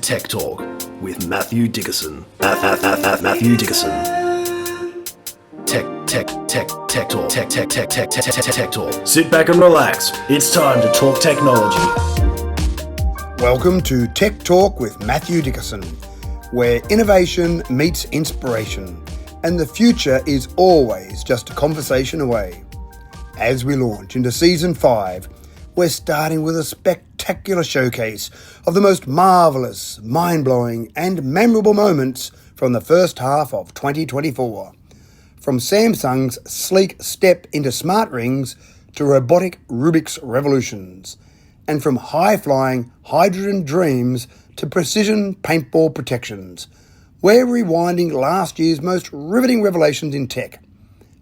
Tech Talk with Matthew Dickerson. Matthew Dickerson. Tech Talk. Sit back and relax. It's time to talk technology. Welcome to Tech Talk with Matthew Dickerson, where innovation meets inspiration, and the future is always just a conversation away. As we launch into Season 5, we're starting with a spectacular showcase of the most marvellous, mind-blowing and memorable moments from the first half of 2024. From Samsung's sleek step into smart rings to robotic Rubik's revolutions, and from high-flying hydrogen dreams to precision paintball protections, we're rewinding last year's most riveting revelations in tech.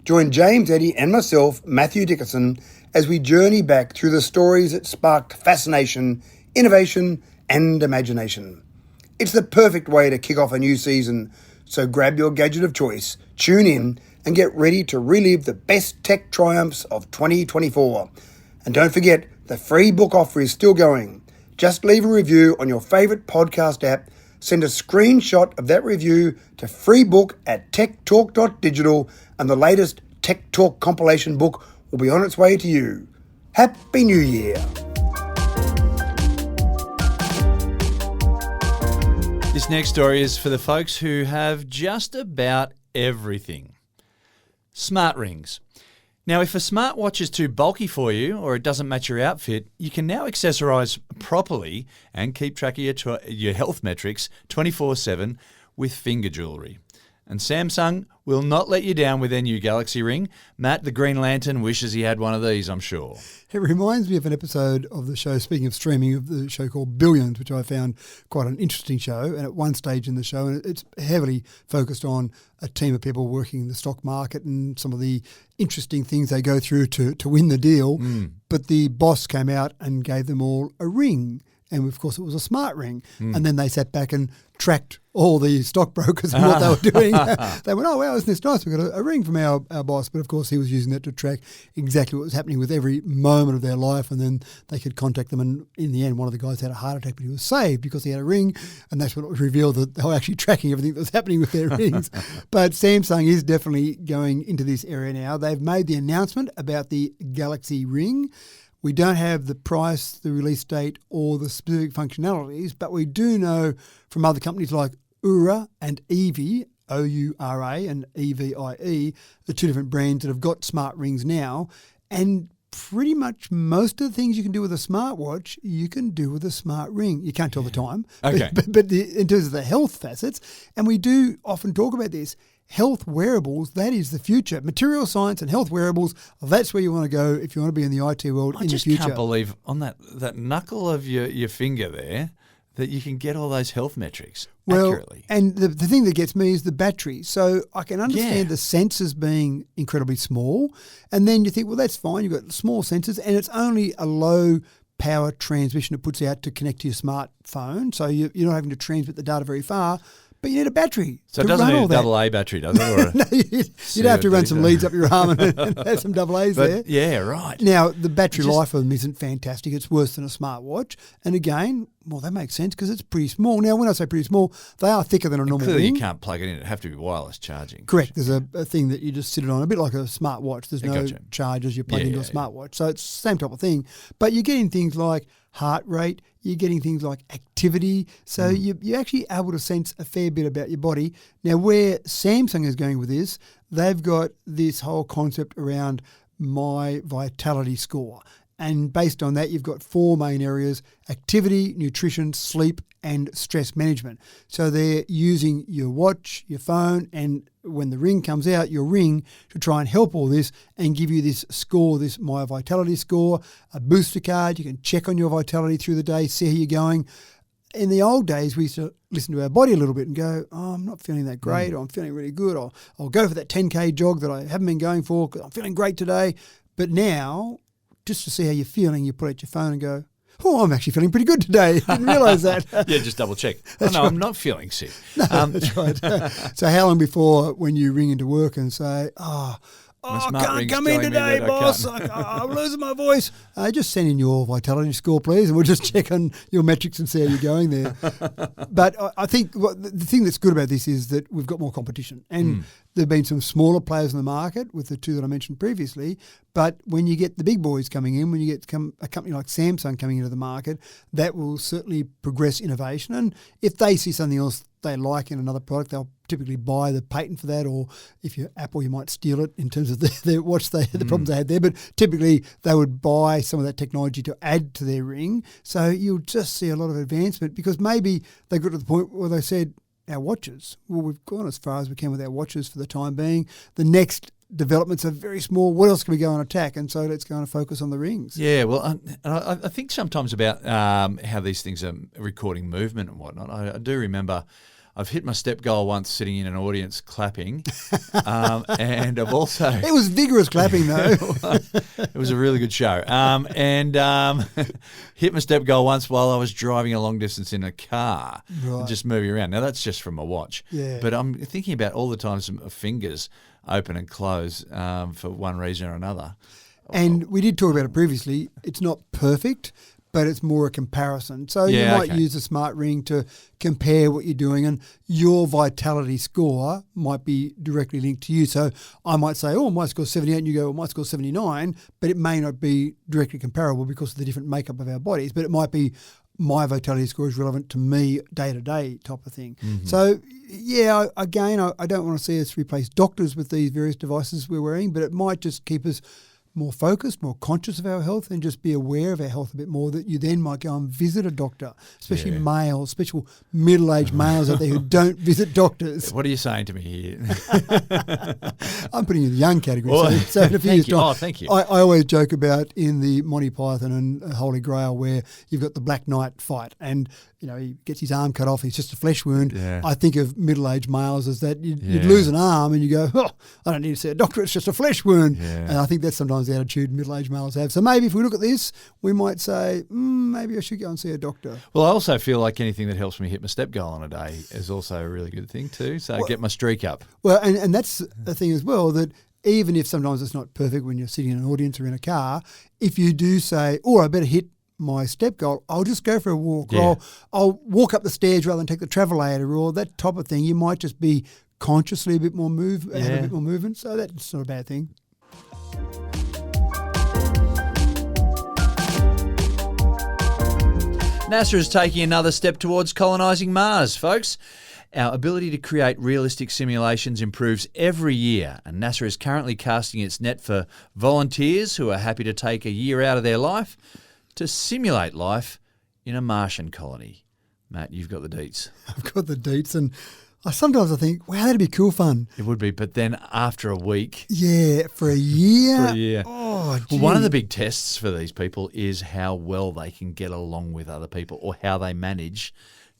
Join James Eddy and myself, Matthew Dickerson, as we journey back through the stories that sparked fascination, innovation, and imagination. It's the perfect way to kick off a new season, so grab your gadget of choice, tune in, and get ready to relive the best tech triumphs of 2024. And don't forget, the free book offer is still going. Just leave a review on your favourite podcast app, send a screenshot of that review to freebook@techtalk.digital, and the latest Tech Talk compilation book will be on its way to you. Happy New Year! This next story is for the folks who have just about everything. Smart rings. Now, if a smartwatch is too bulky for you or it doesn't match your outfit, you can now accessorise properly and keep track of your health metrics 24/7 with finger jewellery. And Samsung will not let you down with their new Galaxy Ring. Matt, the Green Lantern, wishes he had one of these, I'm sure. It reminds me of an episode of the show, speaking of streaming, of the show called Billions, which I found quite an interesting show. And at one stage in the show, and it's heavily focused on a team of people working in the stock market and some of the interesting things they go through to win the deal. But the boss came out and gave them all a ring. And of course, it was a smart ring. And then they sat back and tracked all the stockbrokers and what they were doing. They went, oh, wow, isn't this nice? We've got a ring from our boss. But of course, he was using that to track exactly what was happening with every moment of their life. And then they could contact them. And in the end, one of the guys had a heart attack, but he was saved because he had a ring. And that's when it was revealed that they were actually tracking everything that was happening with their rings. But Samsung is definitely going into this area now. They've made the announcement about the Galaxy Ring. We don't have the price, the release date, or the specific functionalities, but we do know from other companies like Oura and Evie, O-U-R-A and E-V-I-E, the two different brands that have got smart rings now. And pretty much most of the things you can do with a smartwatch, you can do with a smart ring. You can't tell the time, Okay. but in terms of the health facets, and we do often talk about this, health wearables, that is the future. Material science and health wearables, that's where you want to go if you want to be in the IT world in the future. I just can't believe on that knuckle of your finger there that you can get all those health metrics accurately. And the thing that gets me is the battery. So I can understand the sensors being incredibly small. And then you think, well, that's fine. You've got small sensors and it's only a low power transmission it puts out to connect to your smartphone. So you're not having to transmit the data very far. But you need a battery. So it doesn't need a AA battery, does it? Or no, you'd have to run some leads up your arm and have some AA's there. Yeah, right. Now, the battery life of them isn't fantastic. It's worse than a smartwatch. And again, well, that makes sense because it's pretty small. Now, when I say pretty small, they are thicker than a normal clearly ring. You can't plug it in. It'd have to be wireless charging. Correct. There's a thing that you just sit it on, a bit like a smartwatch. There's no chargers you plug into a smartwatch. So it's the same type of thing. But you're getting things like heart rate, you're getting things like activity. So you're actually able to sense a fair bit about your body. Now, where Samsung is going with this, they've got this whole concept around my vitality score. And based on that, you've got four main areas: activity, nutrition, sleep, and stress management. So they're using your watch, your phone, and when the ring comes out, your ring, to try and help all this and give you this score, this My Vitality score, a booster card. You can check on your vitality through the day, see how you're going. In the old days, we used to listen to our body a little bit and go, oh, I'm not feeling that great, or I'm feeling really good, or I'll go for that 10K jog that I haven't been going for because I'm feeling great today. But now, just to see how you're feeling, you put out your phone and go, oh, I'm actually feeling pretty good today. Didn't realise that. Yeah, just double check. I'm not feeling sick. No, that's right. So how long before when you ring into work and say, My I smart can't ring's come in telling me today, that I boss. can't." I'm losing my voice. Just send in your vitality score, please, and we'll just check on your metrics and see how you're going there. But I think the thing that's good about this is that we've got more competition. And there have been some smaller players in the market with the two that I mentioned previously. But when you get the big boys coming in, when you get a company like Samsung coming into the market, that will certainly progress innovation. And if they see something else they like in another product, they'll typically buy the patent for that, or if you're Apple, you might steal it in terms of the watch the problems they had there. But typically, they would buy some of that technology to add to their ring. So you'll just see a lot of advancement because maybe they got to the point where they said, our watches, well, we've gone as far as we can with our watches for the time being. The next developments are very small. What else can we go and attack? And so let's go and focus on the rings. Yeah, well, I think sometimes about how these things are recording movement and whatnot. I do remember I've hit my step goal once sitting in an audience clapping, and I've also... It was vigorous clapping, though. It was a really good show. Hit my step goal once while I was driving a long distance in a car, and just moving around. Now, that's just from a watch. Yeah. But I'm thinking about all the times my fingers open and close for one reason or another. And we did talk about it previously. It's not perfect, but it's more a comparison. So you might use a smart ring to compare what you're doing, and your vitality score might be directly linked to you. So I might say, oh, my score's 78, and you go, well, my score's 79, but it may not be directly comparable because of the different makeup of our bodies, but it might be my vitality score is relevant to me day-to-day type of thing. Mm-hmm. So, yeah, again, I don't want to see us replace doctors with these various devices we're wearing, but it might just keep us more focused, more conscious of our health, and just be aware of our health a bit more, that you then might go and visit a doctor, especially males, special middle-aged males out there who don't visit doctors. What are you saying to me here? I'm putting you in the young category. So in a few years' time, thank you. I always joke about in the Monty Python and Holy Grail where you've got the Black Knight fight and he gets his arm cut off, he's just a flesh wound. Yeah. I think of middle-aged males as that you'd lose an arm and you go, oh, I don't need to see a doctor, it's just a flesh wound. Yeah. And I think that's sometimes the attitude middle-aged males have. So maybe if we look at this, we might say, maybe I should go and see a doctor. Well, I also feel like anything that helps me hit my step goal on a day is also a really good thing too. So get my streak up. Well, and that's the thing as well, that even if sometimes it's not perfect when you're sitting in an audience or in a car, if you do say, oh, I better hit my step goal, I'll just go for a walk, or I'll walk up the stairs rather than take the travelator, or that type of thing. You might just be consciously a bit more have a bit more movement, so that's not a bad thing. NASA is taking another step towards colonising Mars, folks. Our ability to create realistic simulations improves every year, and NASA is currently casting its net for volunteers who are happy to take a year out of their life to simulate life in a Martian colony. Matt, you've got the deets. I've got the deets, and sometimes I think, wow, that'd be cool fun. It would be, but then after a week... Yeah, for a year? For a year. Oh, gee. Well, one of the big tests for these people is how well they can get along with other people, or how they manage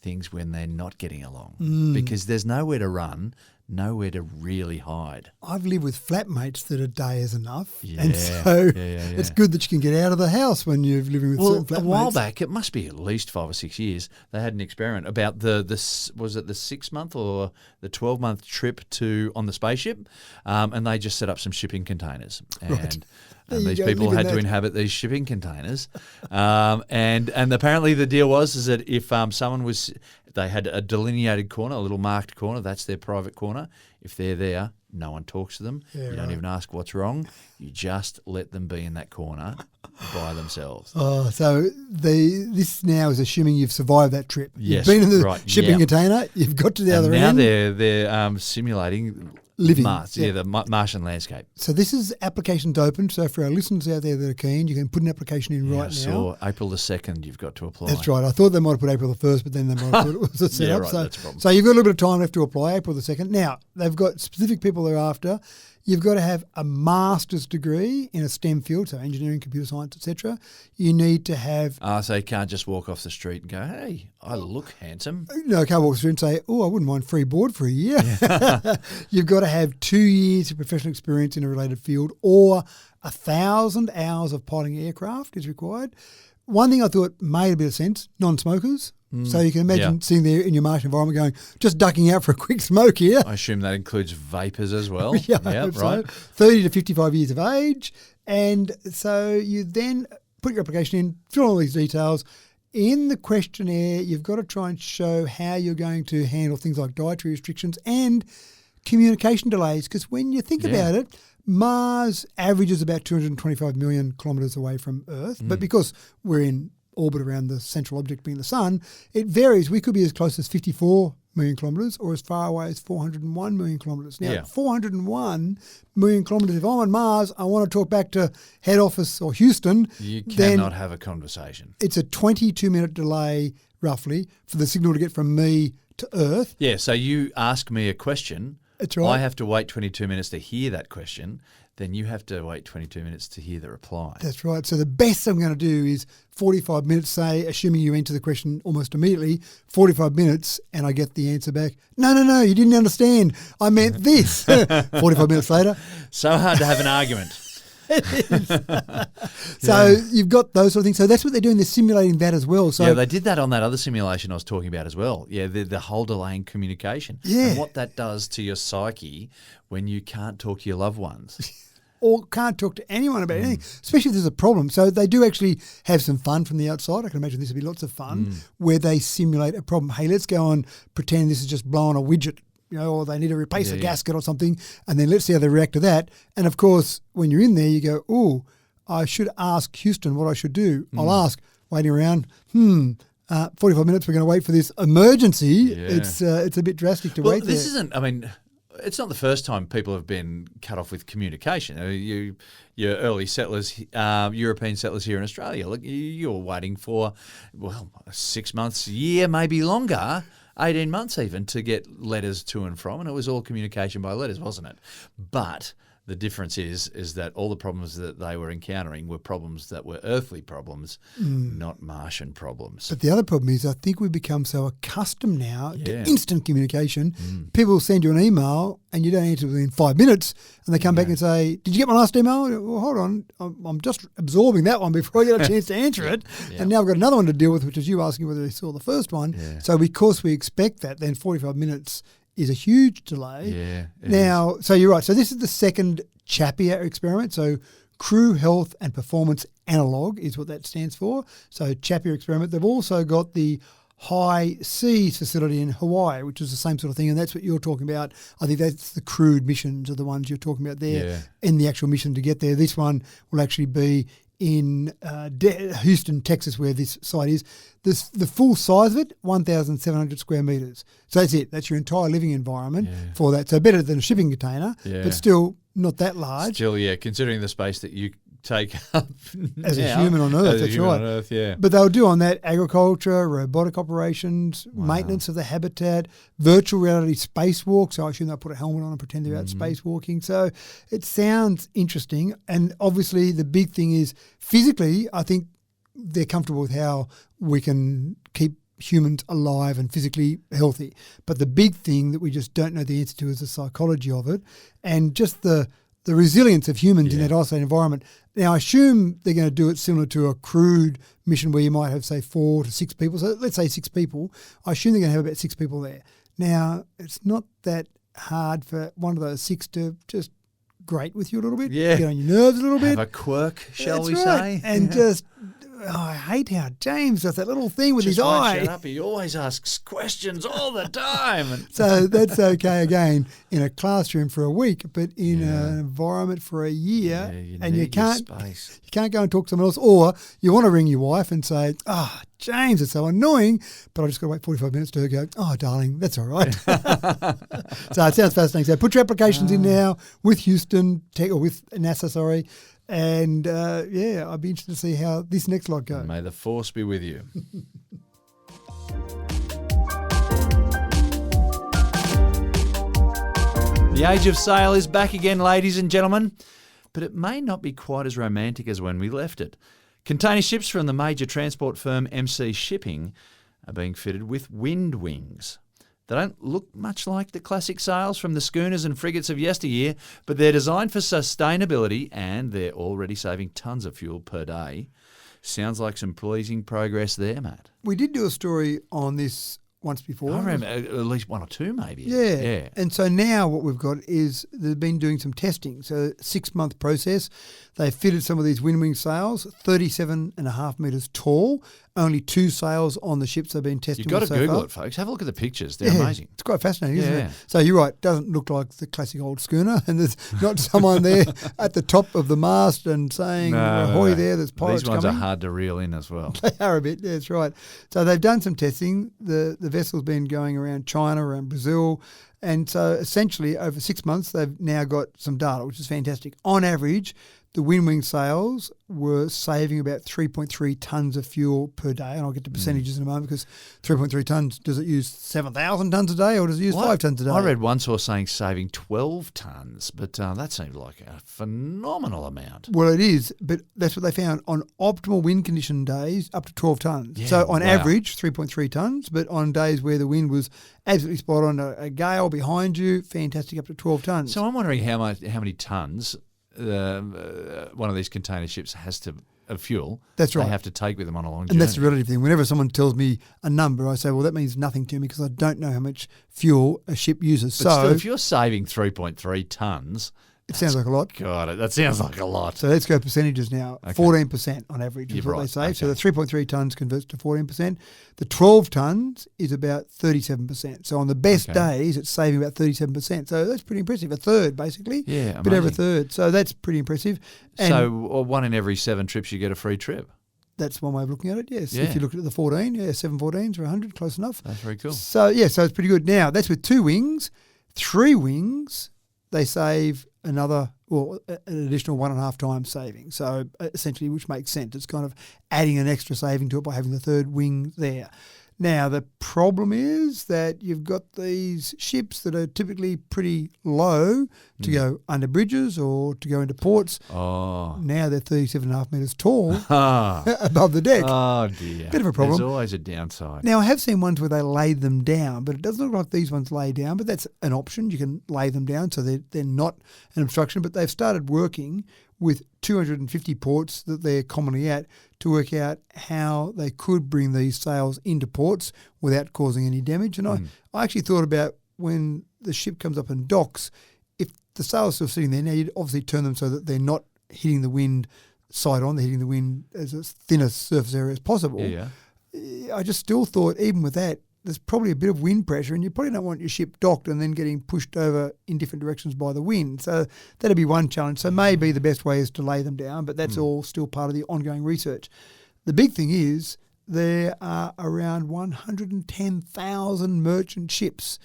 things when they're not getting along. Because there's nowhere to run, nowhere to really hide. I've lived with flatmates that a day is enough. Yeah, and so it's good that you can get out of the house when you're living with certain flatmates. A while back, it must be at least 5 or 6 years, they had an experiment about was it the 6-month or the 12-month trip on the spaceship, and they just set up some shipping containers. And these people had to inhabit these shipping containers. And apparently the deal was that if they had a delineated corner, a little marked corner, that's their private corner. If they're there, no one talks to them. Yeah, you don't even ask what's wrong. You just let them be in that corner by themselves. Oh, so this now is assuming you've survived that trip. Yes, you've been in the shipping container, you've got to the other end. Now they're simulating living Mars, the Martian landscape. So this is applications open. So for our listeners out there that are keen, you can put an application in right now. So April the 2nd, you've got to apply. That's right. I thought they might have put April the 1st, but then they might have thought it was a setup. Right, that's a problem. So you've got a little bit of time left to apply, April the 2nd. Now, they've got specific people they're after. You've got to have a master's degree in a STEM field, so engineering, computer science, etc. You need to have... so you can't just walk off the street and go, hey, I look handsome. No, I can't walk through and say, oh, I wouldn't mind free board for a year. Yeah. You've got to have 2 years of professional experience in a related field, or 1,000 hours of piloting aircraft is required. One thing I thought made a bit of sense, non-smokers. So you can imagine sitting there in your Martian environment going, just ducking out for a quick smoke here. I assume that includes vapours as well. Yeah, I hope so. 30 to 55 years of age. And so you then put your application in, fill all these details. In the questionnaire, you've got to try and show how you're going to handle things like dietary restrictions and communication delays. Because when you think about it, Mars averages about 225 million kilometres away from Earth. But because we're in orbit around the central object being the sun, it varies. We could be as close as 54 million kilometres or as far away as 401 million kilometres. Now, 401 million kilometres, if I'm on Mars, I want to talk back to head office or Houston. You cannot have a conversation. It's a 22-minute delay, roughly, for the signal to get from me to Earth. Yeah, so you ask me a question. That's right. I have to wait 22 minutes to hear that question. Then you have to wait 22 minutes to hear the reply. That's right. So the best I'm going to do is 45 minutes, say, assuming you enter the question almost immediately, 45 minutes, and I get the answer back. No, you didn't understand. I meant this. 45 minutes later. So hard to have an argument. So you've got those sort of things. So that's what they're doing. They're simulating that as well. So yeah, they did that on that other simulation I was talking about as well. Yeah, the whole delay in communication. Yeah. And what that does to your psyche when you can't talk to your loved ones. Or can't talk to anyone about anything, especially if there's a problem. So they do actually have some fun from the outside. I can imagine this would be lots of fun where they simulate a problem. Hey, let's go and pretend this is just blowing a widget, or they need to replace a gasket or something, and then let's see how they react to that. And, of course, when you're in there, you go, I should ask Houston what I should do. I'll ask, waiting around, 45 minutes, we're going to wait for this emergency. Yeah. It's a bit drastic to wait this there. It's not the first time people have been cut off with communication. Your early settlers, European settlers here in Australia, look, you were waiting for, 6 months, a year, maybe longer, 18 months even, to get letters to and from, and it was all communication by letters, wasn't it? But the difference is that all the problems that they were encountering were problems that were earthly problems, not Martian problems. But the other problem is I think we've become so accustomed now to instant communication. People send you an email and you don't answer within 5 minutes and they come back and say, did you get my last email? Well, hold on, I'm just absorbing that one before I get a chance to answer it. And now I've got another one to deal with, which is you asking whether you saw the first one. Yeah. So because we expect that, then 45 minutes is a huge delay. Yeah. Now, so you're right. So this is the second CHAPIA experiment. So Crew Health and Performance Analog is what that stands for. So CHAPIA experiment. They've also got the High Seas facility in Hawaii, which is the same sort of thing, and that's what you're talking about. I think that's the crewed missions are the ones you're talking about there in the actual mission to get there. This one will actually be in Houston, Texas, where this site is. The full size of it, 1,700 square metres. So that's it. That's your entire living environment for that. So better than a shipping container, but still not that large. Still, considering the space that you take up as a human on Earth, that's right. On Earth, yeah. But they'll do on that agriculture, robotic operations, maintenance of the habitat, virtual reality spacewalk. So I assume they'll put a helmet on and pretend they're out spacewalking. So it sounds interesting. And obviously the big thing is physically, I think they're comfortable with how we can keep humans alive and physically healthy. But the big thing that we just don't know the answer to is the psychology of it and just the resilience of humans in that isolated environment. Now, I assume they're going to do it similar to a crewed mission where you might have, say, 4 to 6 people. So let's say 6 people. I assume they're going to have about 6 people there. Now, it's not that hard for one of those 6 to just grate with you a little bit, get on your nerves a little bit. Have a quirk, shall we say. And just... I hate how James does that little thing with his eye. Shut up. He always asks questions all the time. So that's okay again in a classroom for a week, but in an environment for a year, and you can't go and talk to someone else, or you want to ring your wife and say, James, it's so annoying, but I just got to wait 45 minutes to go, darling, that's all right. So it sounds fascinating. So put your applications in now with Houston, or with NASA, sorry. And, I'd be interested to see how this next lot goes. May the force be with you. The age of sail is back again, ladies and gentlemen, but it may not be quite as romantic as when we left it. Container ships from the major transport firm MC Shipping are being fitted with WindWings. They don't look much like the classic sails from the schooners and frigates of yesteryear, but they're designed for sustainability and they're already saving tons of fuel per day. Sounds like some pleasing progress there, Matt. We did do a story on this once before. I remember at least one or two, maybe. Yeah. And so now what we've got is they've been doing some testing. So 6-month process. They fitted some of these WindWing sails, 37.5 metres tall. Only 2 sails on the ships they've been testing. You've got to so Google far. it, folks. Have a look at the pictures. They're amazing. It's quite fascinating, isn't Yeah. it? So you're right. It doesn't look like the classic old schooner, and there's not someone there at the top of the mast and saying, ahoy there, there's pirates These ones coming. are hard to reel in as well. They are a bit, yeah, that's right. So they've done some testing. The vessel's been going around China, around Brazil, and so essentially over 6 months they've now got some data, which is fantastic. On average, the WindWing sails were saving about 3.3 tonnes of fuel per day, and I'll get to percentages in a moment because 3.3 tonnes, does it use 7,000 tonnes a day or does it use 5 tonnes a day? I read one source saying saving 12 tonnes, but that seemed like a phenomenal amount. Well, it is, but that's what they found. On optimal wind condition days, up to 12 tonnes. Yeah, so on wow. average, 3.3 tonnes, but on days where the wind was absolutely spot on, a gale behind you, fantastic, up to 12 tonnes. So I'm wondering how many tonnes one of these container ships has to of fuel. That's right. They have to take with them on a long journey. And that's the relative thing. Whenever someone tells me a number, I say, well, that means nothing to me because I don't know how much fuel a ship uses. But so still, if you're saving 3.3 tonnes, it sounds like a lot. God, that sounds like a lot. So let's go percentages now. Okay. 14% on average is You're what they right. say. Okay. So the 3.3 tonnes converts to 14%. The 12 tonnes is about 37%. So on the best days, it's saving about 37%. So that's pretty impressive. A third, basically. Yeah, a bit over a amazing. third. So that's pretty impressive. And So 1 in every 7 trips, you get a free trip. that's one way of looking at it, yes. Yeah. If you look at the 14, 7 14s or 100, close enough. That's very cool. So, so it's pretty good. Now, that's with 2 wings. 3 wings, they save an additional 1.5 times saving. So essentially, which makes sense. It's kind of adding an extra saving to it by having the 3rd wing there. Now, the problem is that you've got these ships that are typically pretty low to go under bridges or to go into ports. Oh. Now they're 37.5 metres tall Ah. above the deck. Oh, dear. Bit of a problem. There's always a downside. Now, I have seen ones where they lay them down, but it doesn't look like these ones lay down, but that's an option. You can lay them down so they're not an obstruction, but they've started working with 250 ports that they're commonly at to work out how they could bring these sails into ports without causing any damage. And I actually thought about when the ship comes up and docks, if the sails are still sitting there, now you'd obviously turn them so that they're not hitting the wind side on, they're hitting the wind as a thinner surface area as possible. Yeah. I just still thought, even with that, there's probably a bit of wind pressure and you probably don't want your ship docked and then getting pushed over in different directions by the wind. So that'd be one challenge. So maybe the best way is to lay them down, but that's all still part of the ongoing research. The big thing is there are around 110,000 merchant ships.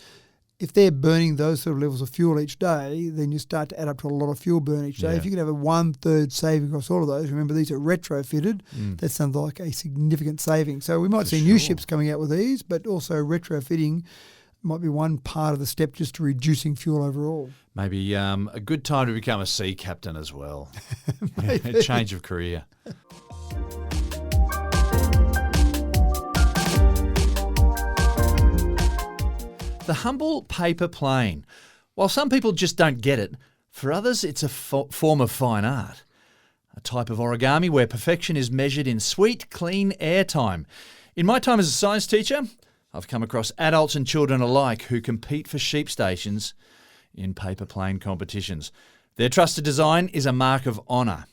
If they're burning those sort of levels of fuel each day, then you start to add up to a lot of fuel burn each day. Yeah. If you could have a 1/3 saving across all of those, remember these are retrofitted, that sounds like a significant saving. So we might see new ships coming out with these, but also retrofitting might be one part of the step just to reducing fuel overall. Maybe a good time to become a sea captain as well. A change of career. The humble paper plane. While some people just don't get it, for others it's a form of fine art. A type of origami where perfection is measured in sweet, clean airtime. In my time as a science teacher, I've come across adults and children alike who compete for sheep stations in paper plane competitions. Their trusted design is a mark of honour.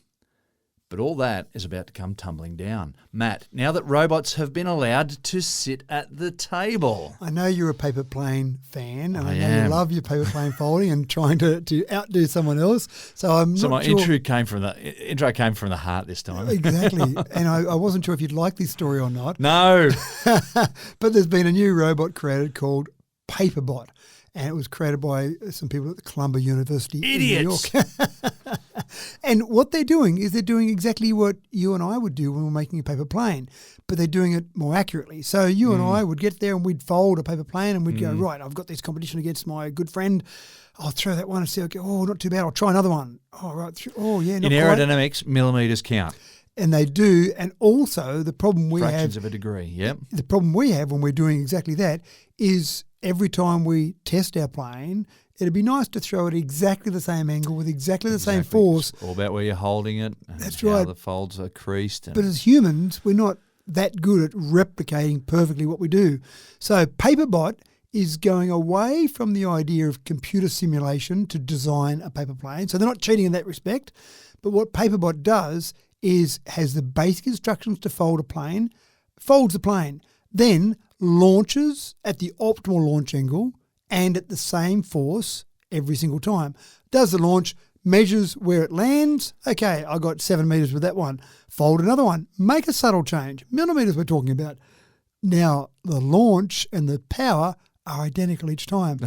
But all that is about to come tumbling down. Matt, now that robots have been allowed to sit at the table. I know you're a paper plane fan, and I know am. you love your paper plane folding and trying to outdo someone else. So I'm So not my sure. intro came from the heart this time. Exactly. And I wasn't sure if you'd like this story or not. No. But there's been a new robot created called Paperbot. And it was created by some people at the Columbia University Idiots. in New York. And what they're doing is they're doing exactly what you and I would do when we're making a paper plane, but they're doing it more accurately. So you and I would get there and we'd fold a paper plane and we'd go, right, I've got this competition against my good friend. I'll throw that one and see, okay, oh, not too bad. I'll try another one. Oh, right. Oh, yeah, not In quite. aerodynamics, millimetres count. And they do. And also the problem we Fractions have of a degree, yep. the problem we have when we're doing exactly that is every time we test our plane, it'd be nice to throw it exactly the same angle with exactly the same force. It's all about where you're holding it. And That's how right. the folds are creased. But as humans, we're not that good at replicating perfectly what we do. So Paperbot is going away from the idea of computer simulation to design a paper plane. So they're not cheating in that respect. But what Paperbot does is has the basic instructions to fold a plane, folds the plane, then launches at the optimal launch angle and at the same force every single time. Does the launch, measures where it lands. Okay, I got 7 meters with that one. Fold another one. Make a subtle change. Millimeters we're talking about. Now, the launch and the power are identical each time.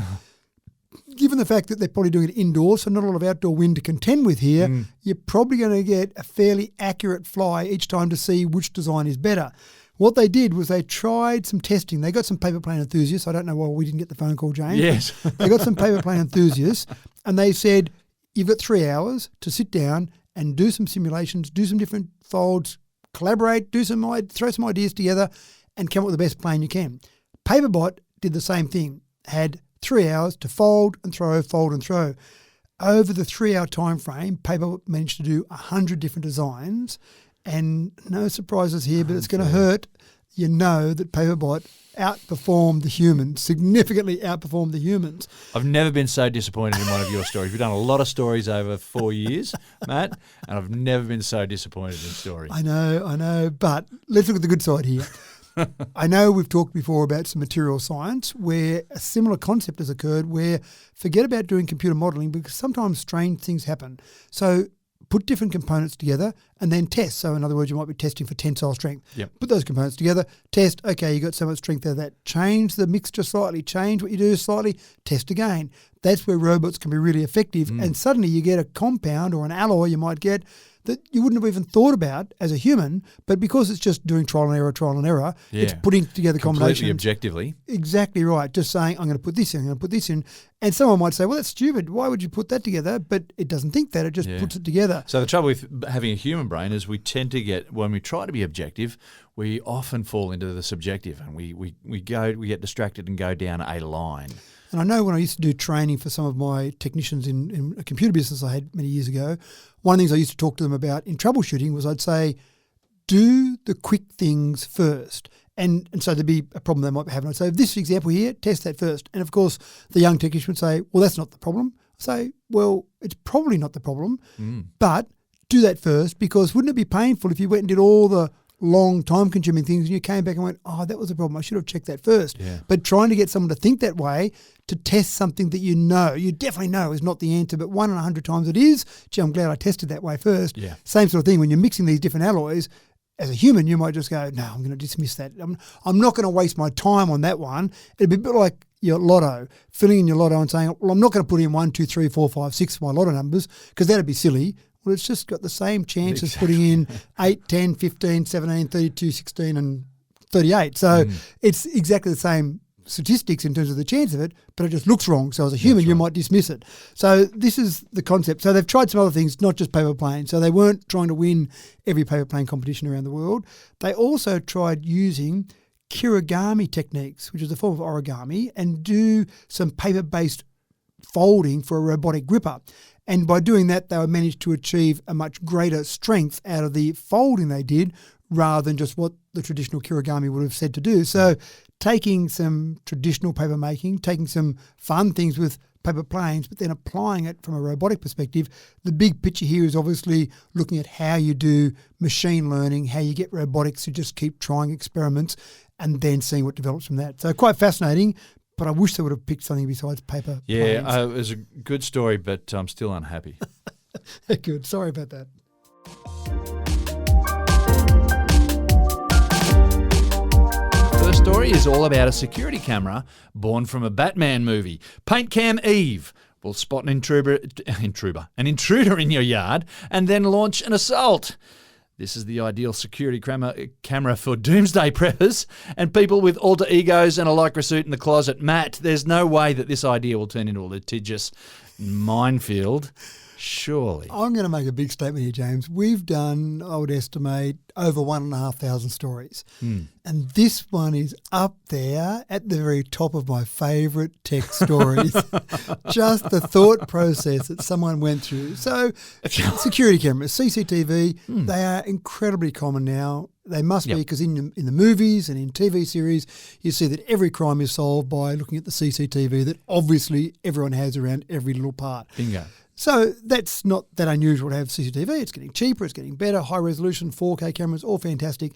Given the fact that they're probably doing it indoors, so not a lot of outdoor wind to contend with here, you're probably going to get a fairly accurate fly each time to see which design is better. What they did was they tried some testing. They got some paper plane enthusiasts. I don't know why we didn't get the phone call, James. Yes. They got some paper plane enthusiasts and they said, you've got 3 hours to sit down and do some simulations, do some different folds, collaborate, throw some ideas together and come up with the best plane you can. Paperbot did the same thing, had 3 hours to fold and throw, fold and throw. Over the 3 hour time frame, Paperbot managed to do 100 different designs. And no surprises here, but it's going to hurt. You know that Paperbot outperformed the humans, significantly outperformed the humans. I've never been so disappointed in one of your stories. We've done a lot of stories over 4 years, Matt, and I've never been so disappointed in a story. I know, but let's look at the good side here. I know we've talked before about some material science where a similar concept has occurred where forget about doing computer modelling because sometimes strange things happen. So put different components together and then test. So in other words, you might be testing for tensile strength. Yep. Put those components together, test, okay, you got so much strength out of that. Change the mixture slightly, change what you do slightly, test again. That's where robots can be really effective. And suddenly you get a compound or an alloy you might get that you wouldn't have even thought about as a human, but because it's just doing trial and error, it's putting together combinations. Completely objectively. Exactly right. Just saying, I'm going to put this in, I'm going to put this in. And someone might say, well, that's stupid. Why would you put that together? But it doesn't think that. It just puts it together. So the trouble with having a human brain is we tend to get, when we try to be objective, we often fall into the subjective and we get distracted and go down a line. And I know when I used to do training for some of my technicians in a computer business I had many years ago, one of the things I used to talk to them about in troubleshooting was I'd say, do the quick things first. And so there'd be a problem they might be having. I'd say, this example here, test that first. And of course, the young technician would say, well, that's not the problem. I say, well, it's probably not the problem, but do that first because wouldn't it be painful if you went and did all the long time-consuming things and you came back and went, oh, that was a problem. I should have checked that first. Yeah. But trying to get someone to think that way, to test something that you definitely know is not the answer, but 1 in 100 times it is. Gee, I'm glad I tested that way first. Yeah. Same sort of thing. When you're mixing these different alloys, as a human, you might just go, no, I'm going to dismiss that. I'm not going to waste my time on that one. It'd be a bit like your lotto, filling in your lotto and saying, well, I'm not going to put in 1, 2, 3, 4, 5, 6 for my lotto numbers because that'd be silly. Well, it's just got the same chance as putting in 8, 10, 15, 17, 32, 16 and 38. So it's exactly the same statistics in terms of the chance of it, but it just looks wrong. So as a human, you might dismiss it. So this is the concept. So they've tried some other things, not just paper planes. So they weren't trying to win every paper plane competition around the world. They also tried using kirigami techniques, which is a form of origami, and do some paper-based folding for a robotic gripper. And by doing that, they managed to achieve a much greater strength out of the folding they did rather than just what the traditional kirigami would have said to do. So taking some traditional paper making, taking some fun things with paper planes, but then applying it from a robotic perspective, the big picture here is obviously looking at how you do machine learning, how you get robotics to just keep trying experiments and then seeing what develops from that. So quite fascinating. But I wish they would have picked something besides paper. Yeah, it was a good story, but I'm still unhappy. Good. Sorry about that. First story is all about a security camera born from a Batman movie. Paint Cam Eve will spot an intruder in your yard and then launch an assault. This is the ideal security camera for doomsday preppers and people with alter egos and a lycra suit in the closet. Matt, there's no way that this idea will turn into a litigious minefield. Surely. I'm going to make a big statement here, James. We've done, I would estimate, over 1,500 stories. And this one is up there at the very top of my favourite tech stories. Just the thought process that someone went through. So security cameras, CCTV, they are incredibly common now. They must be because in the movies and in TV series, you see that every crime is solved by looking at the CCTV that obviously everyone has around every little part. Bingo. So that's not that unusual to have CCTV. It's getting cheaper, it's getting better, high resolution, 4K cameras, all fantastic.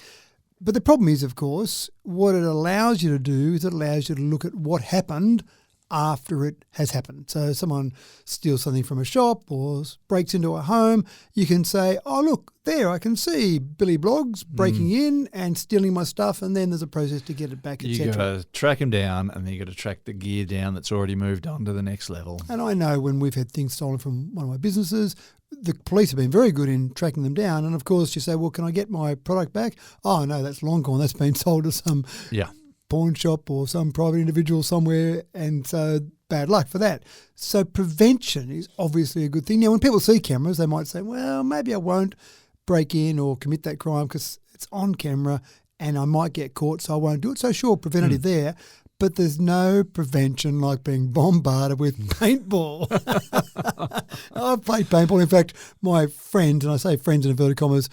But the problem is, of course, what it allows you to do is it allows you to look at what happened after it has happened. So someone steals something from a shop or breaks into a home, you can say, oh, look, there, I can see Billy Bloggs breaking in and stealing my stuff, and then there's a process to get it back, etc. You've got to track him down, and then you've got to track the gear down that's already moved on to the next level. And I know when we've had things stolen from one of my businesses, the police have been very good in tracking them down. And, of course, you say, well, can I get my product back? Oh, no, that's long gone. That's been sold to some pawn shop or some private individual somewhere, and so bad luck for that. So prevention is obviously a good thing. Now, when people see cameras, they might say, well, maybe I won't break in or commit that crime because it's on camera and I might get caught, so I won't do it. So sure, preventative there, but there's no prevention like being bombarded with paintball. I've played paintball. In fact, my friend, and I say friends in inverted commas,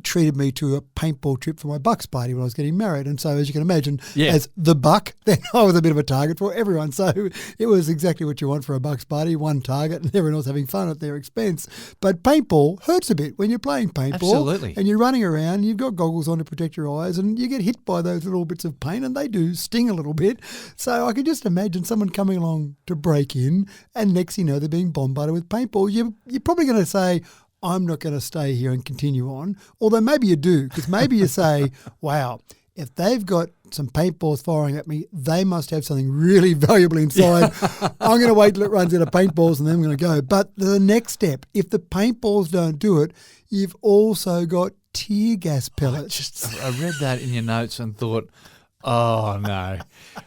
treated me to a paintball trip for my bucks party when I was getting married. And so as you can imagine, as the buck, then I was a bit of a target for everyone. So it was exactly what you want for a bucks party, one target and everyone else having fun at their expense. But paintball hurts a bit when you're playing paintball. Absolutely. And you're running around, you've got goggles on to protect your eyes, and you get hit by those little bits of paint, and they do sting a little bit. So I can just imagine someone coming along to break in, and next thing you know, they're being bombarded with paintball. You're probably going to say, I'm not going to stay here and continue on. Although maybe you do, because maybe you say, wow, if they've got some paintballs firing at me, they must have something really valuable inside. I'm going to wait till it runs out of paintballs and then I'm going to go. But the next step, if the paintballs don't do it, you've also got tear gas pellets. I read that in your notes and thought, oh, no.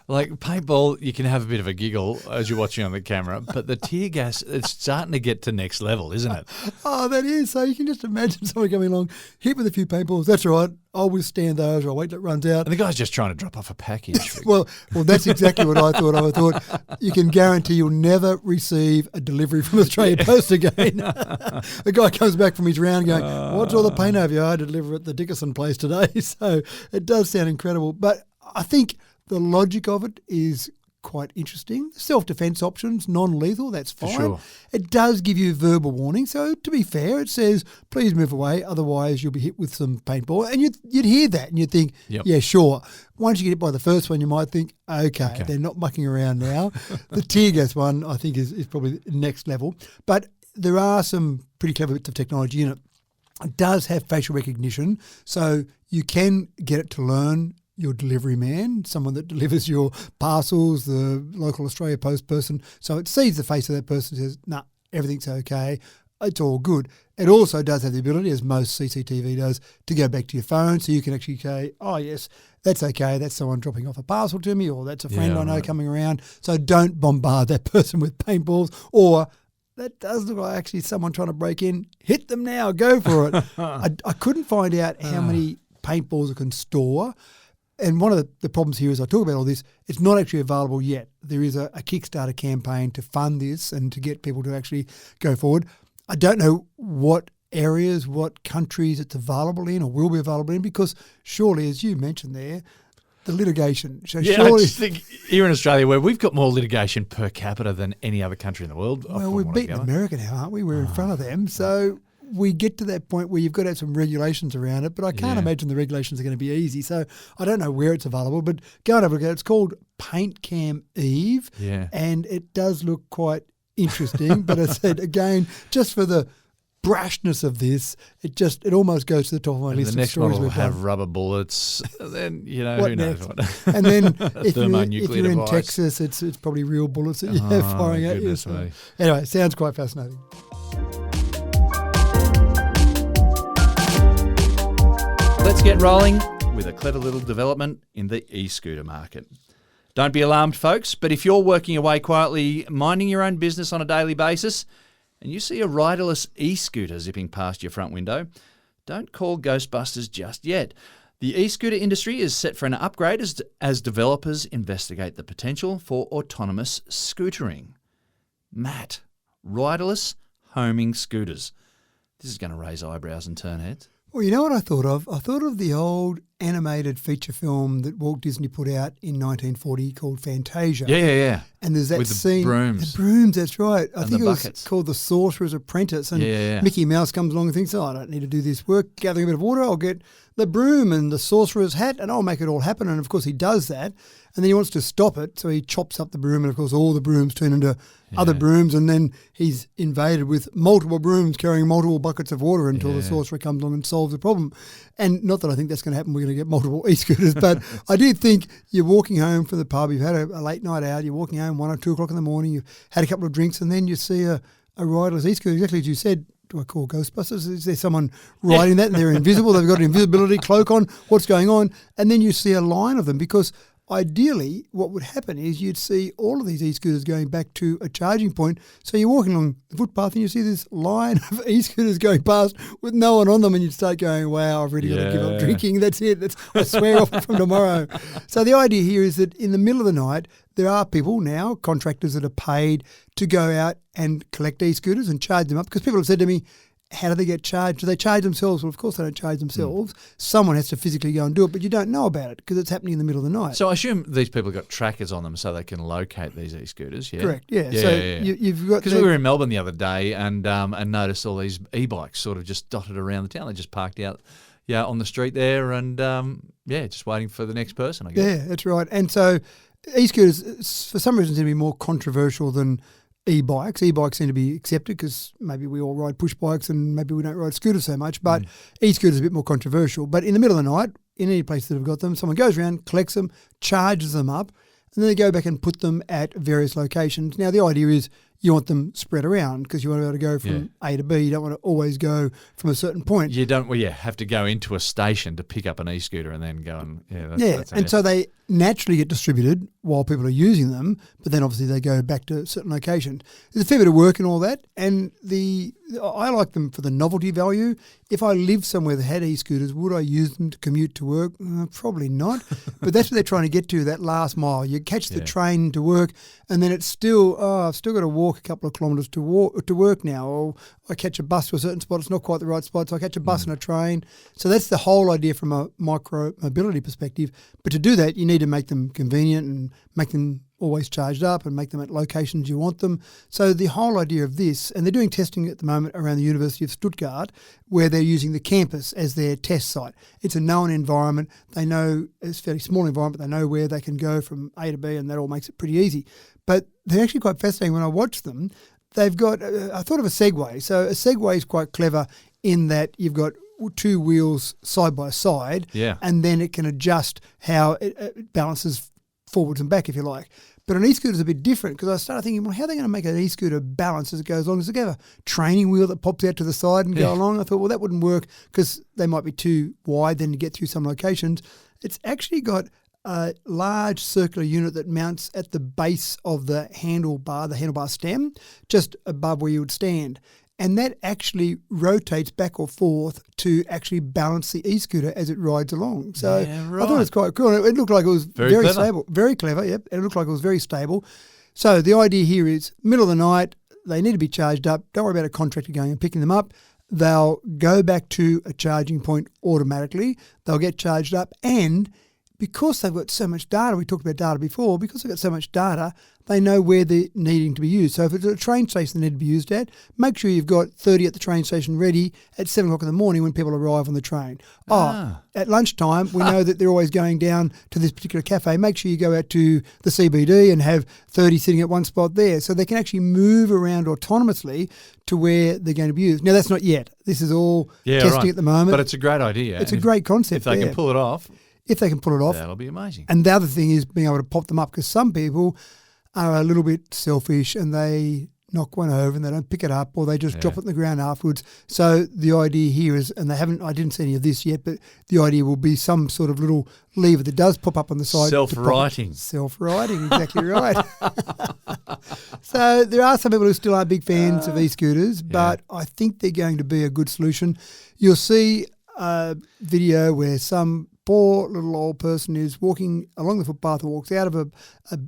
Like paintball, you can have a bit of a giggle as you're watching on the camera, but the tear gas, it's starting to get to next level, isn't it? Oh, that is. So you can just imagine someone coming along, hit with a few paintballs. That's right. I'll withstand those, or I'll wait till it runs out. And the guy's just trying to drop off a package. well, that's exactly what I thought. I thought you can guarantee you'll never receive a delivery from Australia Post again. The guy comes back from his round going, what's all the paint over here? I had to deliver at the Dickerson place today. So it does sound incredible. But I think the logic of it is quite interesting. Self-defense options, non-lethal, that's fine. Sure. It does give you verbal warning. So to be fair, it says, please move away, otherwise you'll be hit with some paintball. And you'd hear that and you'd think, yeah, sure. Once you get hit by the first one, you might think, okay, they're not mucking around now. The tear gas one, I think, is probably next level. But there are some pretty clever bits of technology in it. It does have facial recognition, so you can get it to learn your delivery man, someone that delivers your parcels, the local Australia Post person. So it sees the face of that person and says, nah, everything's okay, it's all good. It also does have the ability, as most CCTV does, to go back to your phone, so you can actually say, oh yes, that's okay, that's someone dropping off a parcel to me, or that's a friend I know coming around. So don't bombard that person with paintballs, or that does look like actually someone trying to break in. Hit them now, go for it. I couldn't find out how many paintballs it can store. And one of the problems here, as I talk about all this, it's not actually available yet. There is a Kickstarter campaign to fund this and to get people to actually go forward. I don't know what areas, what countries it's available in or will be available in, because surely, as you mentioned there, the litigation. So I surely, just think here in Australia, where we've got more litigation per capita than any other country in the world. Well, we've beaten America now, aren't we? We're in front of them. So we get to that point where you've got to have some regulations around it, but I can't imagine the regulations are going to be easy. So I don't know where it's available, but go and have a look at it. It's called Paint Cam Eve, and it does look quite interesting. But I said, again, just for the brashness of this, it almost goes to the top of my list of stories. The next model will we've have done. rubber bullets. Then, What who next? knows what. And then if you're in device. Texas, it's probably real bullets that you have firing at you. So. Anyway, sounds quite fascinating. Let's get rolling with a clever little development in the e-scooter market. Don't be alarmed, folks, but if you're working away quietly, minding your own business on a daily basis, and you see a riderless e-scooter zipping past your front window, don't call Ghostbusters just yet. The e-scooter industry is set for an upgrade as developers investigate the potential for autonomous scootering. Matt, riderless homing scooters. This is going to raise eyebrows and turn heads. Well, you know what I thought of? I thought of the old animated feature film that Walt Disney put out in 1940 called Fantasia. Yeah. And there's that With the scene. brooms. The brooms, that's right. I And think the it was buckets. called The Sorcerer's Apprentice. And Yeah. Mickey Mouse comes along and thinks, I don't need to do this work, gathering a bit of water. I'll get the broom and the sorcerer's hat and I'll make it all happen. And, of course, he does that. And then he wants to stop it, so he chops up the broom. And, of course, all the brooms turn into other brooms. And then he's invaded with multiple brooms carrying multiple buckets of water until the sorcerer comes along and solves the problem. And not that I think that's going to happen. We're going to get multiple e-scooters. But I do think you're walking home from the pub. You've had a late night out. You're walking home 1 or 2 o'clock in the morning. You've had a couple of drinks. And then you see a riderless e-scooter, exactly as you said. Do I call Ghostbusters? Is there someone riding that and they're invisible? They've got an invisibility cloak on. What's going on? And then you see a line of them because ideally what would happen is you'd see all of these e-scooters going back to a charging point. So you're walking along the footpath and you see this line of e-scooters going past with no one on them and you'd start going, wow, I've really got to give up drinking. That's it. I swear off from tomorrow. So the idea here is that in the middle of the night, there are people now, contractors that are paid to go out and collect e-scooters and charge them up because people have said to me, how do they get charged? Do they charge themselves? Well, of course they don't charge themselves. Someone has to physically go and do it, but you don't know about it because it's happening in the middle of the night. So I assume these people have got trackers on them so they can locate these e-scooters, yeah? Correct, yeah. You've got... Because we were in Melbourne the other day and noticed all these e-bikes sort of just dotted around the town. They just parked out on the street there and, just waiting for the next person, I guess. Yeah, that's right. And so e-scooters, for some reason, seem to be more controversial than e-bikes. E-bikes seem to be accepted because maybe we all ride push bikes and maybe we don't ride scooters so much, but e-scooters are a bit more controversial. But in the middle of the night, in any place that have got them, someone goes around, collects them, charges them up, and then they go back and put them at various locations. Now, the idea is you want them spread around because you want to be able to go from A to B. You don't want to always go from a certain point. You don't, have to go into a station to pick up an e-scooter and then go and, and so they naturally get distributed while people are using them, but then obviously they go back to certain locations. There's a fair bit of work and all that, and I like them for the novelty value. If I lived somewhere that had e-scooters, would I use them to commute to work? Probably not, but that's what they're trying to get to, that last mile. You catch the train to work, and then it's still, I've still got to walk a couple of kilometres to work now, or I catch a bus to a certain spot, it's not quite the right spot, so I catch a bus and a train. So that's the whole idea from a micro-mobility perspective. But to do that, you need to make them convenient and make them always charged up and make them at locations you want them. So the whole idea of this, and they're doing testing at the moment around the University of Stuttgart, where they're using the campus as their test site. It's a known environment. They know it's a fairly small environment. They know where they can go from A to B, and that all makes it pretty easy. But they're actually quite fascinating when I watch them. They've got, I thought of a Segway. So a Segway is quite clever in that you've got 2 wheels side by side, and then it can adjust how it balances forwards and back, if you like. But an e-scooter is a bit different because I started thinking, well, how are they going to make an e-scooter balance as it goes along? Does it have a training wheel that pops out to the side and go along? I thought, well, that wouldn't work because they might be too wide then to get through some locations. It's actually got a large circular unit that mounts at the base of the handlebar stem, just above where you would stand. And that actually rotates back or forth to actually balance the e-scooter as it rides along. So I thought it was quite cool. It looked like it was very stable. Very clever, yep. And it looked like it was very stable. So the idea here is middle of the night, they need to be charged up. Don't worry about a contractor going and picking them up. They'll go back to a charging point automatically. They'll get charged up, and because they've got so much data, we talked about data before, because they've got so much data, they know where they're needing to be used. So if it's a train station they need to be used at, make sure you've got 30 at the train station ready at 7 o'clock in the morning when people arrive on the train. At lunchtime, we know that they're always going down to this particular cafe. Make sure you go out to the CBD and have 30 sitting at one spot there, so they can actually move around autonomously to where they're going to be used. Now, that's not yet. This is all testing at the moment. But it's a great idea. It's a great concept. If they can pull it off. If they can pull it off. That'll be amazing. And the other thing is being able to pop them up, because some people are a little bit selfish and they knock one over and they don't pick it up, or they just drop it on the ground afterwards. So the idea here is, and I didn't see any of this yet, but the idea will be some sort of little lever that does pop up on the side. Self-righting. Self-righting, exactly right. So there are some people who still aren't big fans of e-scooters, but I think they're going to be a good solution. You'll see a video where some poor little old person is walking along the footpath or walks out of a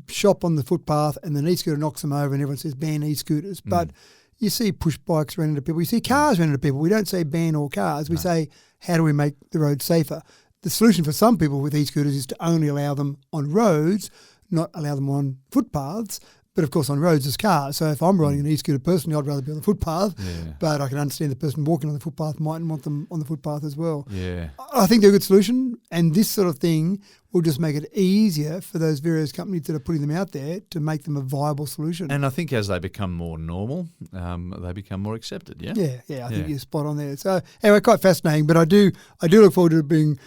shop on the footpath and the e-scooter knocks them over and everyone says ban e-scooters. But you see push bikes run into people. You see cars run into people. We don't say ban all cars. We say how do we make the road safer? The solution for some people with e-scooters is to only allow them on roads, not allow them on footpaths. But of course on roads there's cars. So if I'm riding an e-scooter personally, I'd rather be on the footpath. Yeah. But I can understand the person walking on the footpath mightn't want them on the footpath as well. Yeah. I think they're a good solution. And this sort of thing will just make it easier for those various companies that are putting them out there to make them a viable solution. And I think as they become more normal, they become more accepted, yeah? Yeah, I think you're spot on there. So anyway, quite fascinating. But I do look forward to being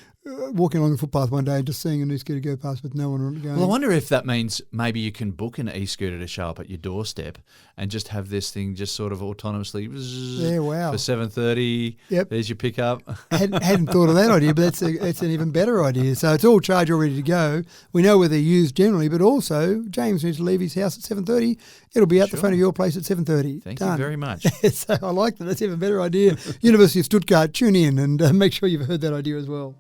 walking along the footpath one day and just seeing an e-scooter go past with no one on it going. Well, I wonder if that means maybe you can book an e-scooter to show up at your doorstep and just have this thing just sort of autonomously for 7:30. Yep. There's your pickup. Hadn't thought of that idea, but that's an even better idea. So it's all charged, all ready to go. We know where they're used generally, but also James needs to leave his house at 7:30. It'll be out the front of your place at 7:30. Thank you very much. So I like that. That's an even better idea. University of Stuttgart, tune in and make sure you've heard that idea as well.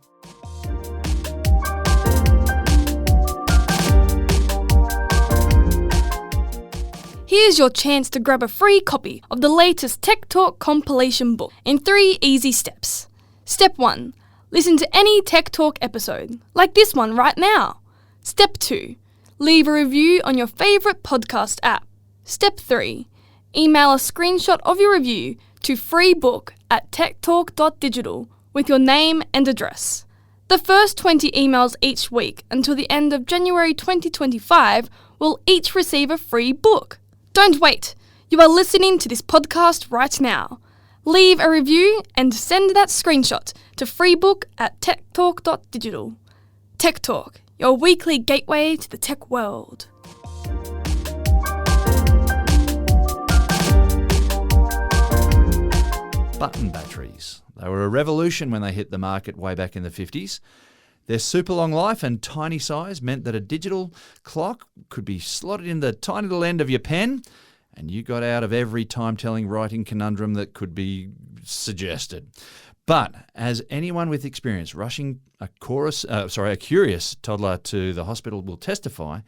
Here's your chance to grab a free copy of the latest Tech Talk compilation book in 3 easy steps. Step 1. Listen to any Tech Talk episode, like this one right now. Step 2. Leave a review on your favourite podcast app. Step 3. Email a screenshot of your review to freebook@techtalk.digital with your name and address. The first 20 emails each week until the end of January 2025 will each receive a free book. Don't wait. You are listening to this podcast right now. Leave a review and send that screenshot to freebook@techtalk.digital. Tech Talk, your weekly gateway to the tech world. Button batteries. They were a revolution when they hit the market way back in the 50s. Their super long life and tiny size meant that a digital clock could be slotted in the tiny little end of your pen and you got out of every time-telling writing conundrum that could be suggested. But as anyone with experience rushing a curious toddler to the hospital will testify,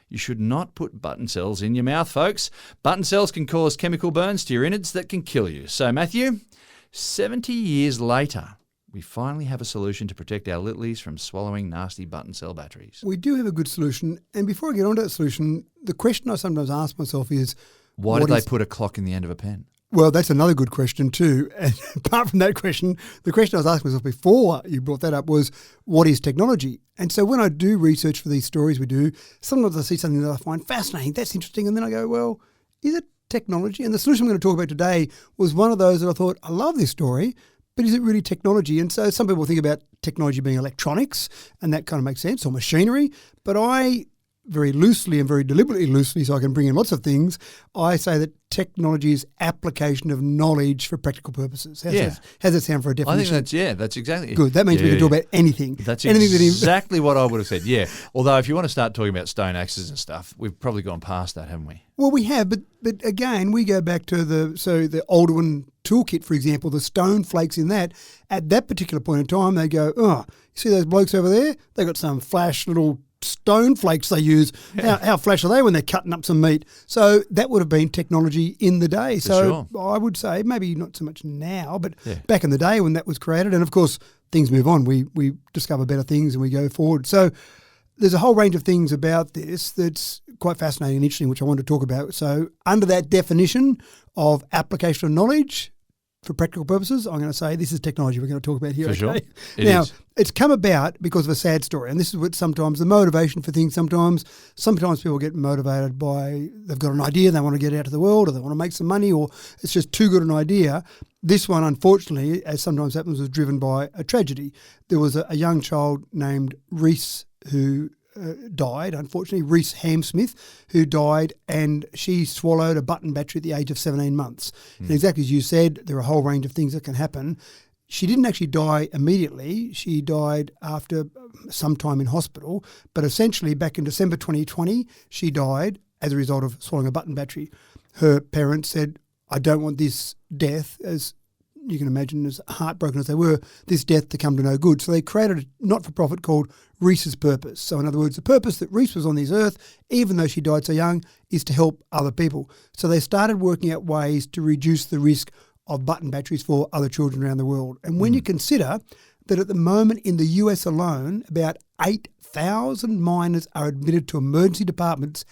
you should not put button cells in your mouth, folks. Button cells can cause chemical burns to your innards that can kill you. So, Matthew, 70 years later, we finally have a solution to protect our littlies from swallowing nasty button cell batteries. We do have a good solution. And before I get on to that solution, the question I sometimes ask myself is... Why did they put a clock in the end of a pen? Well, that's another good question too. And apart from that question, the question I was asking myself before you brought that up was, what is technology? And so when I do research for these stories we do, sometimes I see something that I find fascinating, that's interesting, and then I go, well, is it technology? And the solution I'm going to talk about today was one of those that I thought, I love this story, but is it really technology? And so some people think about technology being electronics, and that kind of makes sense, or machinery, but I very loosely and very deliberately loosely, so I can bring in lots of things, I say that technology is application of knowledge for practical purposes. How's that sound for a definition? I think that's exactly it. Good. That means we can talk about anything. That's exactly what I would have said, yeah. Although if you want to start talking about stone axes and stuff, we've probably gone past that, haven't we? Well, we have, but again, we go back to the Alderwin toolkit, for example, the stone flakes in that. At that particular point in time, they go, oh, you see those blokes over there? They got some flash little stone flakes they use. Yeah. How flash are they when they're cutting up some meat? So that would have been technology in the day. So I would say maybe not so much now, but back in the day when that was created. And of course, things move on. We discover better things and we go forward. So there's a whole range of things about this that's quite fascinating and interesting, which I want to talk about. So under that definition of application of knowledge for practical purposes, I'm going to say this is technology we're going to talk about here. For sure. Now, it's come about because of a sad story, and this is what sometimes the motivation for things. Sometimes people get motivated by they've got an idea, they want to get out to the world, or they want to make some money, or it's just too good an idea. This one, unfortunately, as sometimes happens, was driven by a tragedy. There was a young child named Reese who died, unfortunately, Reese Hamsmith, who died, and she swallowed a button battery at the age of 17 months. And exactly as you said, there are a whole range of things that can happen. She didn't actually die immediately. She died after some time in hospital, but essentially back in December 2020, she died as a result of swallowing a button battery. Her parents said, I don't want this death, as you can imagine, as heartbroken as they were, this death to come to no good. So they created a not-for-profit called Reese's Purpose. So in other words, the purpose that Reese was on this earth, even though she died so young, is to help other people. So they started working out ways to reduce the risk of button batteries for other children around the world. And when you consider that at the moment in the US alone, about 8,000 minors are admitted to emergency departments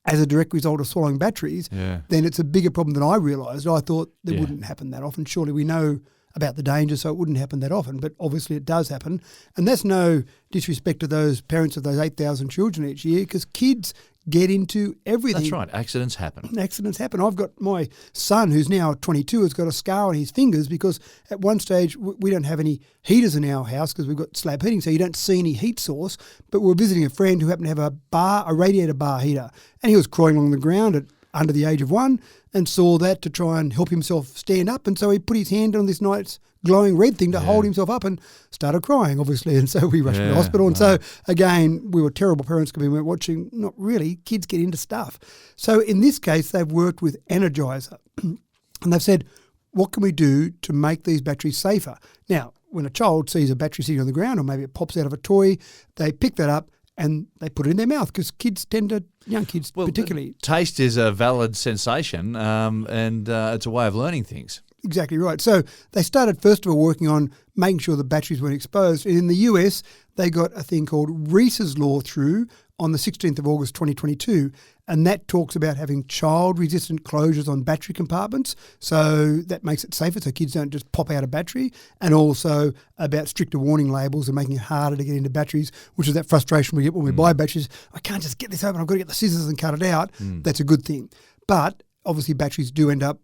as a direct result of swallowing batteries, then it's a bigger problem than I realised. I thought that wouldn't happen that often. Surely we know about the danger, so it wouldn't happen that often, but obviously it does happen. And that's no disrespect to those parents of those 8,000 children each year, because kids get into everything. That's right. Accidents happen. Accidents happen. I've got my son, who's now 22, has got a scar on his fingers because at one stage we don't have any heaters in our house because we've got slab heating, so you don't see any heat source. But we were visiting a friend who happened to have a radiator bar heater, and he was crawling along the ground under the age of 1 and saw that to try and help himself stand up. And so he put his hand on this nice glowing red thing to hold himself up and started crying, obviously. And so we rushed him to the hospital. And so, again, we were terrible parents because we weren't watching. Not really. Kids get into stuff. So in this case, they've worked with Energizer and they've said, what can we do to make these batteries safer? Now, when a child sees a battery sitting on the ground or maybe it pops out of a toy, they pick that up and they put it in their mouth because kids tend to, young kids particularly. Taste is a valid sensation and it's a way of learning things. Exactly right. So they started first of all working on making sure the batteries weren't exposed. And in the US, they got a thing called Reese's Law through on the 16th of August 2022. And that talks about having child-resistant closures on battery compartments. So that makes it safer so kids don't just pop out a battery. And also about stricter warning labels and making it harder to get into batteries, which is that frustration we get when we buy batteries. I can't just get this open. I've got to get the scissors and cut it out. That's a good thing. But obviously batteries do end up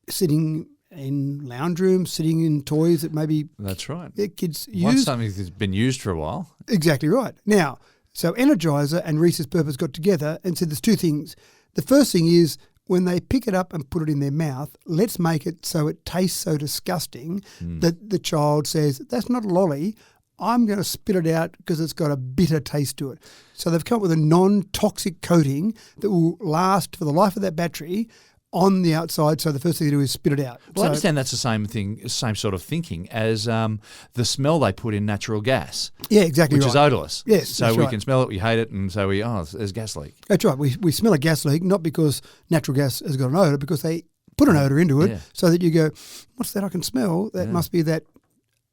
sitting in lounge rooms, sitting in toys that maybe that's right. Kids Once use. something that's been used for a while. Exactly right. Now, so Energizer and Reese's Purpose got together and said there's two things. The first thing is when they pick it up and put it in their mouth, let's make it so it tastes so disgusting that the child says, that's not a lolly, I'm going to spit it out because it's got a bitter taste to it. So they've come up with a non-toxic coating that will last for the life of that battery on the outside, so the first thing they do is spit it out. Well, I understand that's the same sort of thinking as the smell they put in natural gas. Yeah, exactly which right. is odourless. Yes, so that's we right. can smell it, we hate it, and so there's gas leak. That's right. We smell a gas leak, not because natural gas has got an odour, because they put an odour into it so that you go, what's that I can smell? That must be that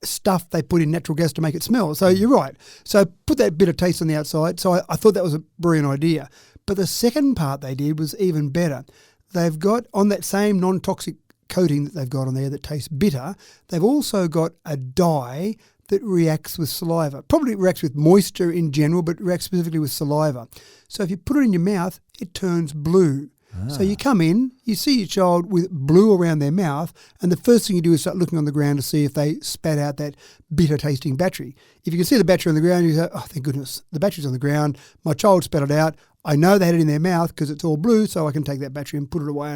stuff they put in natural gas to make it smell. So you're right. So put that bit of taste on the outside. So I thought that was a brilliant idea. But the second part they did was even better. They've got, on that same non-toxic coating that they've got on there that tastes bitter, they've also got a dye that reacts with saliva. Probably reacts with moisture in general, but reacts specifically with saliva. So if you put it in your mouth, it turns blue. So you come in, you see your child with blue around their mouth, and the first thing you do is start looking on the ground to see if they spat out that bitter-tasting battery. If you can see the battery on the ground, you say, oh, thank goodness, the battery's on the ground. My child spat it out. I know they had it in their mouth because it's all blue, so I can take that battery and put it away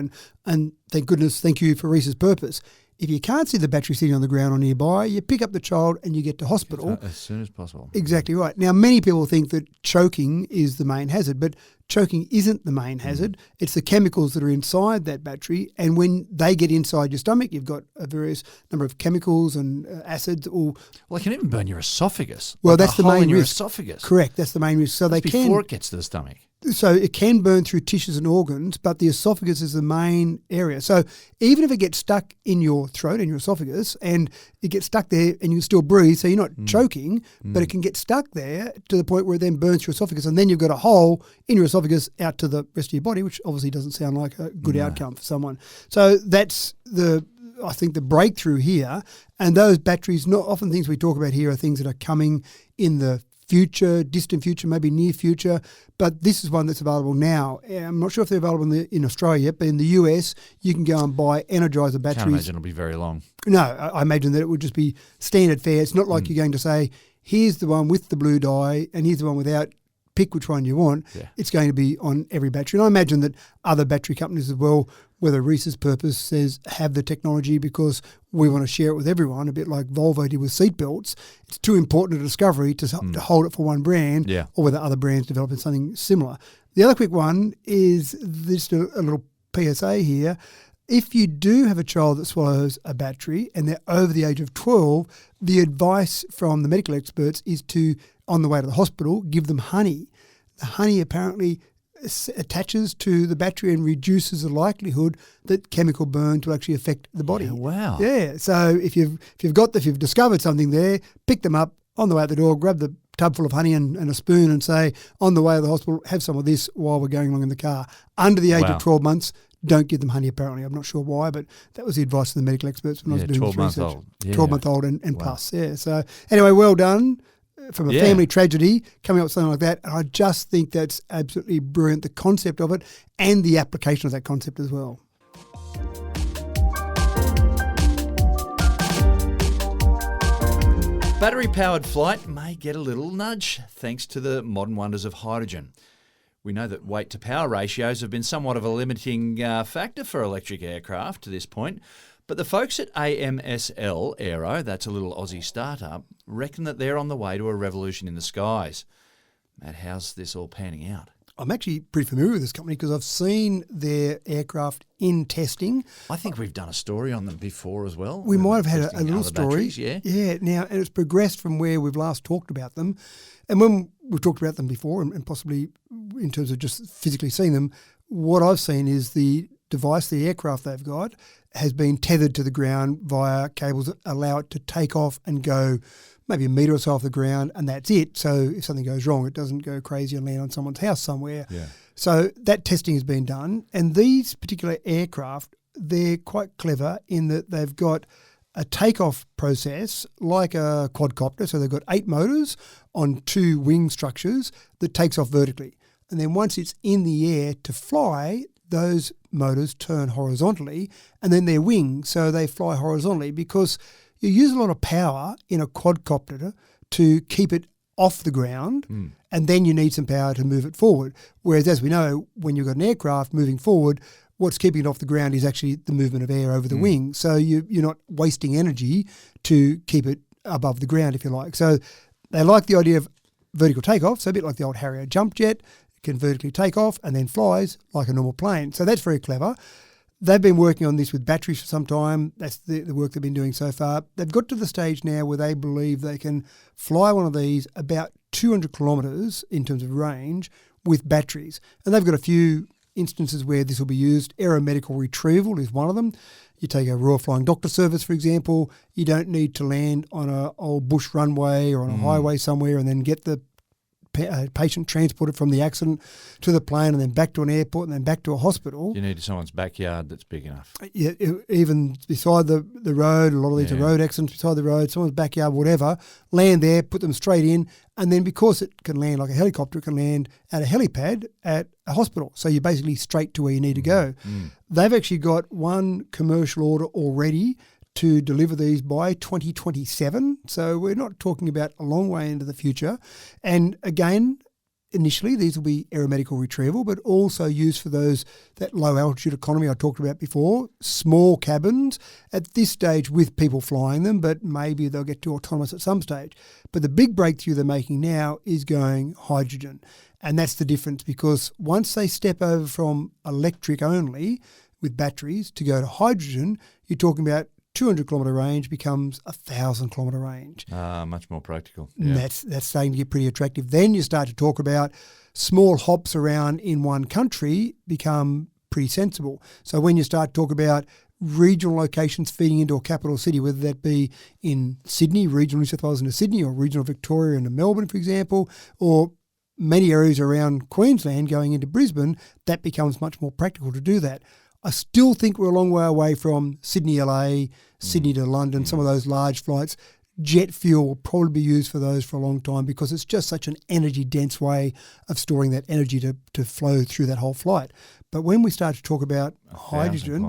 and thank goodness, thank you for Reese's Purpose. If you can't see the battery sitting on the ground or nearby, you pick up the child and you get to hospital. As soon as possible. Exactly right. Now, many people think that choking is the main hazard, but choking isn't the main hazard. It's the chemicals that are inside that battery, and when they get inside your stomach, you've got a various number of chemicals and acids. Well, it can even burn your esophagus. Well, like that's the main in your risk. Esophagus. Correct. That's the main risk. So they can before it gets to the stomach. So it can burn through tissues and organs, but the esophagus is the main area. So even if it gets stuck in your throat, in your esophagus, and it gets stuck there and you can still breathe, so you're not choking, but it can get stuck there to the point where it then burns your esophagus, and then you've got a hole in your esophagus out to the rest of your body, which obviously doesn't sound like a good outcome for someone. So that's I think the breakthrough here. And those batteries, not often things we talk about here are things that are coming in the future, distant future, maybe near future, but this is one that's available now. I'm not sure if they're available in Australia yet, but in the US, you can go and buy Energizer batteries. Can't imagine it'll be very long. No, I imagine that it would just be standard fare. It's not like you're going to say, here's the one with the blue dye and here's the one without. Pick which one you want. Yeah. It's going to be on every battery. And I imagine that other battery companies as well, whether Reese's Purpose says have the technology because we want to share it with everyone, a bit like Volvo did with seatbelts. It's too important a discovery to hold it for one brand, or whether other brands developing something similar. The other quick one is just a little PSA here. If you do have a child that swallows a battery and they're over the age of 12, the advice from the medical experts is to, on the way to the hospital, give them honey. The honey apparently attaches to the battery and reduces the likelihood that chemical burns will actually affect the body. Yeah, wow. Yeah. So if you've discovered something there, pick them up on the way out the door, grab the tub full of honey and a spoon and say, on the way to the hospital, have some of this while we're going along in the car. Under the age of 12 months, don't give them honey, apparently. I'm not sure why, but that was the advice of the medical experts when I was doing this research. 12-month-old. Yeah. 12-month-old and plus, yeah. So anyway, well done. From a family tragedy, coming up with something like that. And I just think that's absolutely brilliant, the concept of it and the application of that concept as well. Battery-powered flight may get a little nudge thanks to the modern wonders of hydrogen. We know that weight-to-power ratios have been somewhat of a limiting factor for electric aircraft to this point, but the folks at AMSL Aero, that's a little Aussie startup, reckon that they're on the way to a revolution in the skies. Matt, how's this all panning out? I'm actually pretty familiar with this company because I've seen their aircraft in testing. I think we've done a story on them before as well. We might have had a little other story. batteries, yeah. Yeah, now, and it's progressed from where we've last talked about them. And when we've talked about them before, and possibly in terms of just physically seeing them, what I've seen is the device, the aircraft they've got, has been tethered to the ground via cables that allow it to take off and go maybe a metre or so off the ground, and that's it. So if something goes wrong, it doesn't go crazy and land on someone's house somewhere. Yeah. So that testing has been done. And these particular aircraft, they're quite clever in that they've got a takeoff process like a quadcopter. So they've got 8 motors on 2 wing structures that takes off vertically. And then once it's in the air to fly, those motors turn horizontally and then they're wings, so they fly horizontally because you use a lot of power in a quadcopter to keep it off the ground and then you need some power to move it forward. Whereas, as we know, when you've got an aircraft moving forward, what's keeping it off the ground is actually the movement of air over the wing. So you're not wasting energy to keep it above the ground, if you like. So they like the idea of vertical takeoff, so a bit like the old Harrier jump jet. It can vertically take off and then flies like a normal plane. So that's very clever. They've been working on this with batteries for some time. That's the work they've been doing so far. They've got to the stage now where they believe they can fly one of these about 200 kilometres in terms of range with batteries. And they've got a few instances where this will be used. Aeromedical retrieval is one of them. You take a Royal Flying Doctor Service, for example. You don't need to land on an old bush runway or on a highway somewhere and then get the patient transported from the accident to the plane and then back to an airport and then back to a hospital. You need someone's backyard that's big enough. Yeah, even beside the road, a lot of these are road accidents beside the road, someone's backyard, whatever, land there, put them straight in, and then because it can land like a helicopter, it can land at a helipad at a hospital. So you're basically straight to where you need to go. They've actually got one commercial order already to deliver these by 2027. So we're not talking about a long way into the future. And again, initially these will be aeromedical retrieval, but also used for that low altitude economy I talked about before, small cabins at this stage with people flying them, but maybe they'll get to autonomous at some stage. But the big breakthrough they're making now is going hydrogen. And that's the difference, because once they step over from electric only with batteries to go to hydrogen, you're talking about 200-kilometre range becomes 1,000-kilometre range. Much more practical. Yeah. That's starting to get pretty attractive. Then you start to talk about small hops around in one country become pretty sensible. So when you start to talk about regional locations feeding into a capital city, whether that be in Sydney, regional New South Wales into Sydney, or regional Victoria into Melbourne, for example, or many areas around Queensland going into Brisbane, that becomes much more practical to do that. I still think we're a long way away from Sydney, LA, Sydney to London, some of those large flights. Jet fuel will probably be used for those for a long time because it's just such an energy-dense way of storing that energy to flow through that whole flight. But when we start to talk about hydrogen,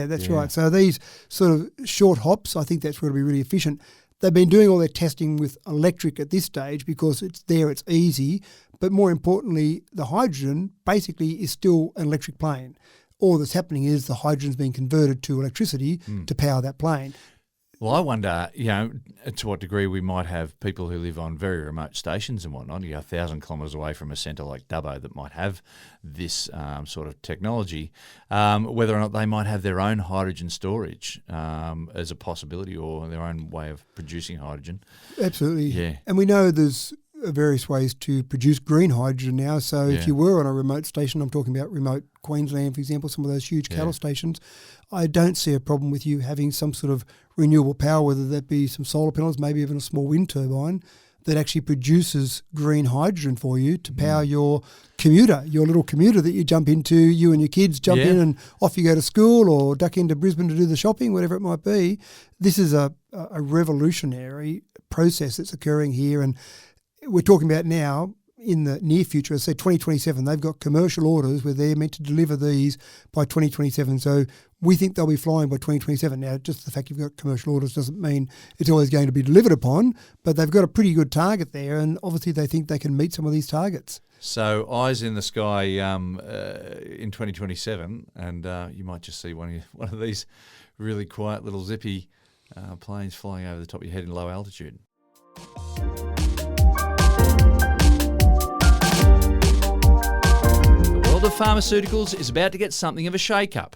that's right. So these sort of short hops, I think that's going to be really efficient. They've been doing all their testing with electric at this stage because it's there, it's easy. But more importantly, the hydrogen basically is still an electric plane. All that's happening is the hydrogen's being converted to electricity to power that plane. Well, I wonder, to what degree we might have people who live on very remote stations and whatnot, 1,000 kilometres away from a centre like Dubbo that might have this sort of technology, whether or not they might have their own hydrogen storage as a possibility or their own way of producing hydrogen. Absolutely. Yeah. And we know there's various ways to produce green hydrogen now. So if you were on a remote station, I'm talking about remote Queensland, for example, some of those huge cattle stations, I don't see a problem with you having some sort of renewable power, whether that be some solar panels, maybe even a small wind turbine, that actually produces green hydrogen for you to power your commuter, your little commuter that you jump into, you and your kids jump in and off you go to school or duck into Brisbane to do the shopping, whatever it might be. This is a revolutionary process that's occurring here, and we're talking about now in the near future, say 2027, they've got commercial orders where they're meant to deliver these by 2027. So we think they'll be flying by 2027. Now, just the fact you've got commercial orders doesn't mean it's always going to be delivered upon, but they've got a pretty good target there, and obviously they think they can meet some of these targets. So eyes in the sky in 2027, and you might just see one of these really quiet little zippy planes flying over the top of your head in low altitude. The world of pharmaceuticals is about to get something of a shake-up.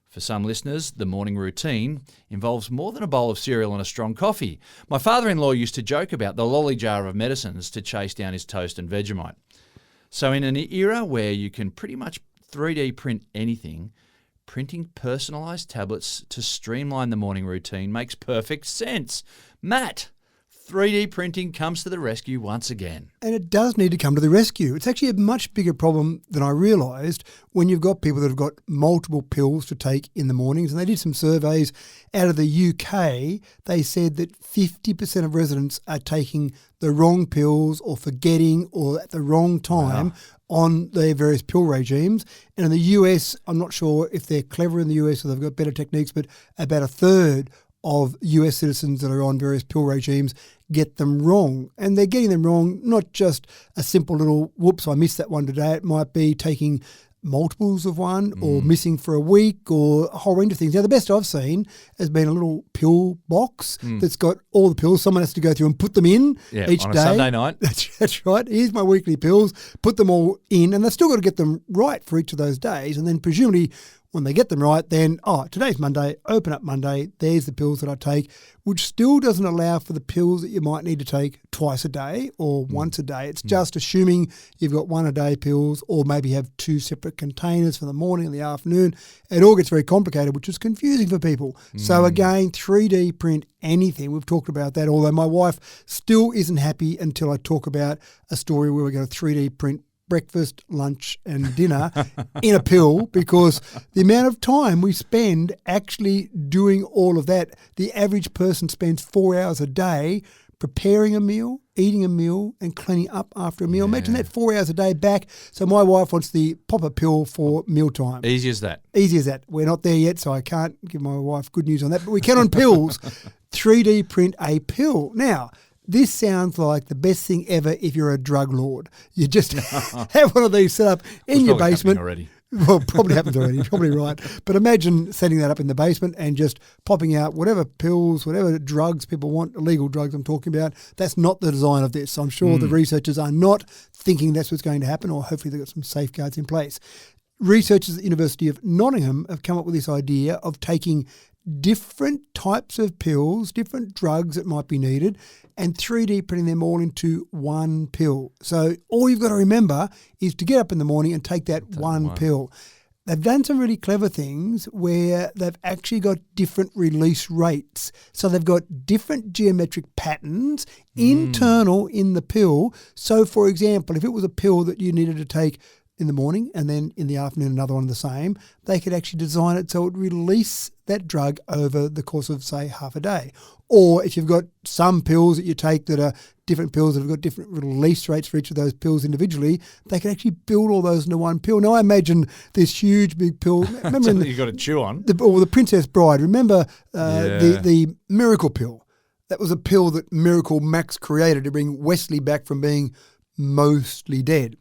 For some listeners, the morning routine involves more than a bowl of cereal and a strong coffee. My father-in-law used to joke about the lolly jar of medicines to chase down his toast and Vegemite. So in an era where you can pretty much 3D print anything, printing personalised tablets to streamline the morning routine makes perfect sense. Matt, 3D printing comes to the rescue once again. And it does need to come to the rescue. It's actually a much bigger problem than I realised when you've got people that have got multiple pills to take in the mornings. And they did some surveys out of the UK. They said that 50% of residents are taking the wrong pills or forgetting or at the wrong time on their various pill regimes. And in the US, I'm not sure if they're clever in the US or they've got better techniques, but about a third of US citizens that are on various pill regimes get them wrong. And they're getting them wrong, not just a simple little, whoops, I missed that one today. It might be taking multiples of one or missing for a week or a whole range of things. Now, the best I've seen has been a little pill box that's got all the pills. Someone has to go through and put them in each on day. A Sunday night. That's right. Here's my weekly pills. Put them all in, and they've still got to get them right for each of those days. And then presumably when they get them right, then, today's Monday, open up Monday, there's the pills that I take, which still doesn't allow for the pills that you might need to take twice a day or once a day. It's just assuming you've got one a day pills or maybe have two separate containers for the morning and the afternoon. It all gets very complicated, which is confusing for people. So again, 3D print anything. We've talked about that, although my wife still isn't happy until I talk about a story where we're going to 3D print breakfast, lunch and dinner in a pill, because the amount of time we spend actually doing all of that, the average person spends 4 hours a day preparing a meal, eating a meal and cleaning up after a meal. Imagine that 4 hours a day back. So my wife wants the pop a pill for mealtime. Easy as that. Easy as that. We're not there yet, so I can't give my wife good news on that, but we can on pills. 3D print a pill. Now, this sounds like the best thing ever if you're a drug lord. You just have one of these set up in your basement. Already. Well, probably happens already. You're probably right. But imagine setting that up in the basement and just popping out whatever pills, whatever drugs people want, illegal drugs I'm talking about. That's not the design of this. I'm sure the researchers are not thinking that's what's going to happen, or hopefully they've got some safeguards in place. Researchers at the University of Nottingham have come up with this idea of taking different types of pills, different drugs that might be needed, and 3D printing them all into one pill. So all you've got to remember is to get up in the morning and take that one pill. They've done some really clever things where they've actually got different release rates. So they've got different geometric patterns internal in the pill. So, for example, if it was a pill that you needed to take in the morning and then in the afternoon another one the same, they could actually design it so it would release that drug over the course of, say, half a day. Or if you've got some pills that you take that are different pills that have got different release rates for each of those pills individually, they can actually build all those into one pill. Now, I imagine this huge big pill. Remember Something you've got to chew on. The Princess Bride. Remember the Miracle Pill? That was a pill that Miracle Max created to bring Wesley back from being mostly dead.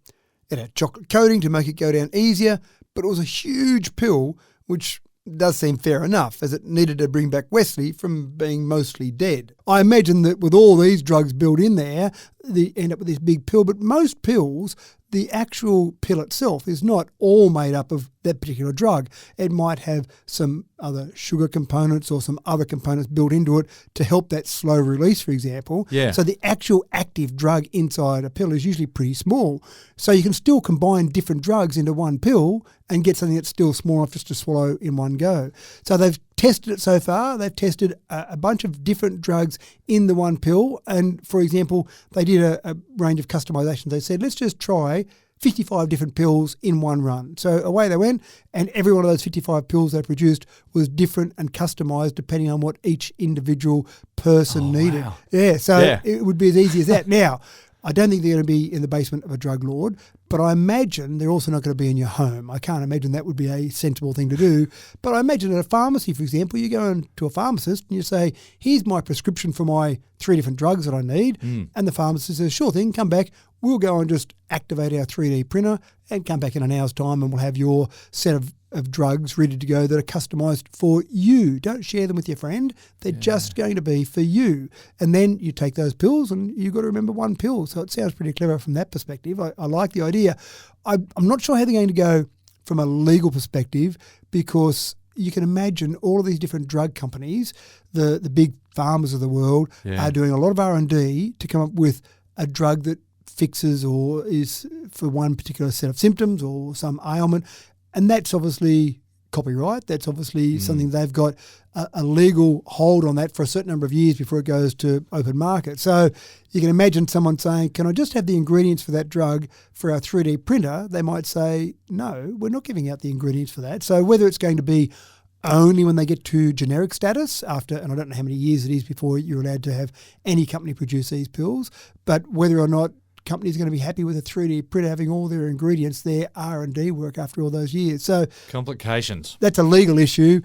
It had chocolate coating to make it go down easier, but it was a huge pill which does seem fair enough, as it needed to bring back Wesley from being mostly dead. I imagine that with all these drugs built in there, they end up with this big pill, but most pills, the actual pill itself is not all made up of that particular drug. It might have some other sugar components or some other components built into it to help that slow release, for example. Yeah. So the actual active drug inside a pill is usually pretty small. So you can still combine different drugs into one pill and get something that's still small enough just to swallow in one go. So they've tested it so far. They've tested a bunch of different drugs in the one pill. And, for example, they did a range of customizations. They said, let's just try 55 different pills in one run. So away they went, and every one of those 55 pills they produced was different and customised depending on what each individual person needed. Wow. Yeah, so it would be as easy as that. Now, I don't think they're going to be in the basement of a drug lord, but I imagine they're also not going to be in your home. I can't imagine that would be a sensible thing to do. But I imagine at a pharmacy, for example, you go into a pharmacist and you say, here's my prescription for my 3 different drugs that I need. And the pharmacist says, sure thing, come back. We'll go and just activate our 3D printer and come back in an hour's time and we'll have your set of drugs ready to go that are customised for you. Don't share them with your friend. They're just going to be for you. And then you take those pills and you've got to remember one pill. So it sounds pretty clever from that perspective. I like the idea. I'm not sure how they're going to go from a legal perspective, because you can imagine all of these different drug companies, the big pharmas of the world, are doing a lot of R&D to come up with a drug that fixes or is for one particular set of symptoms or some ailment. And that's obviously copyright. That's obviously something they've got a legal hold on that for a certain number of years before it goes to open market. So you can imagine someone saying, can I just have the ingredients for that drug for our 3D printer? They might say, no, we're not giving out the ingredients for that. So whether it's going to be only when they get to generic status after, and I don't know how many years it is before you're allowed to have any company produce these pills, but whether or not companies are going to be happy with a 3D printer having all their ingredients, their R&D work after all those years. So complications. That's a legal issue.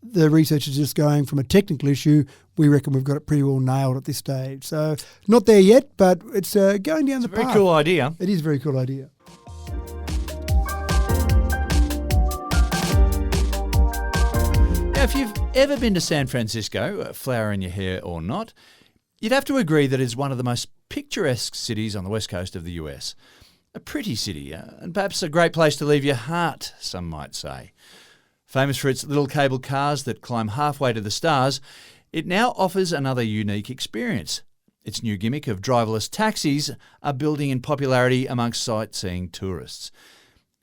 The research is just going from a technical issue. We reckon we've got it pretty well nailed at this stage. So not there yet, but it's going down the path. Very cool idea. It is a very cool idea. Now, if you've ever been to San Francisco, flower in your hair or not, you'd have to agree that it's one of the most picturesque cities on the west coast of the US. A pretty city, and perhaps a great place to leave your heart, some might say. Famous for its little cable cars that climb halfway to the stars, it now offers another unique experience. Its new gimmick of driverless taxis are building in popularity amongst sightseeing tourists.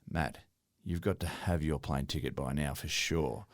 Matt, you've got to have your plane ticket by now for sure.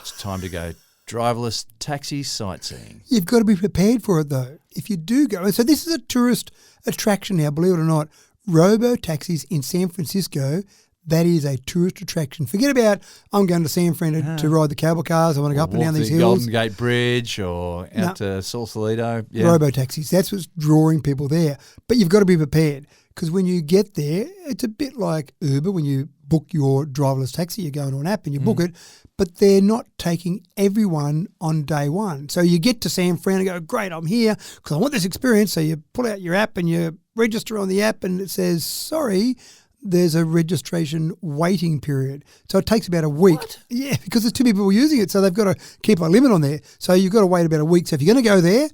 It's time to go driverless taxi sightseeing. You've got to be prepared for it, though. If you do go, so this is a tourist attraction now, believe it or not. Robotaxis in San Francisco, that is a tourist attraction. Forget about, I'm going to San Fran to ride the cable cars. I want to go up and down these hills. Golden Gate Bridge or out to Sausalito. Yeah. Robotaxis, that's what's drawing people there. But you've got to be prepared, because when you get there, it's a bit like Uber. When you book your driverless taxi, you go into an app and you book it, but they're not taking everyone on day one. So you get to San Fran and go, great, I'm here because I want this experience. So you pull out your app and you register on the app and it says, sorry, there's a registration waiting period. So it takes about a week. What? Yeah, because there's too many people using it, so they've got to keep a limit on there. So you've got to wait about a week. So if you're going to go there,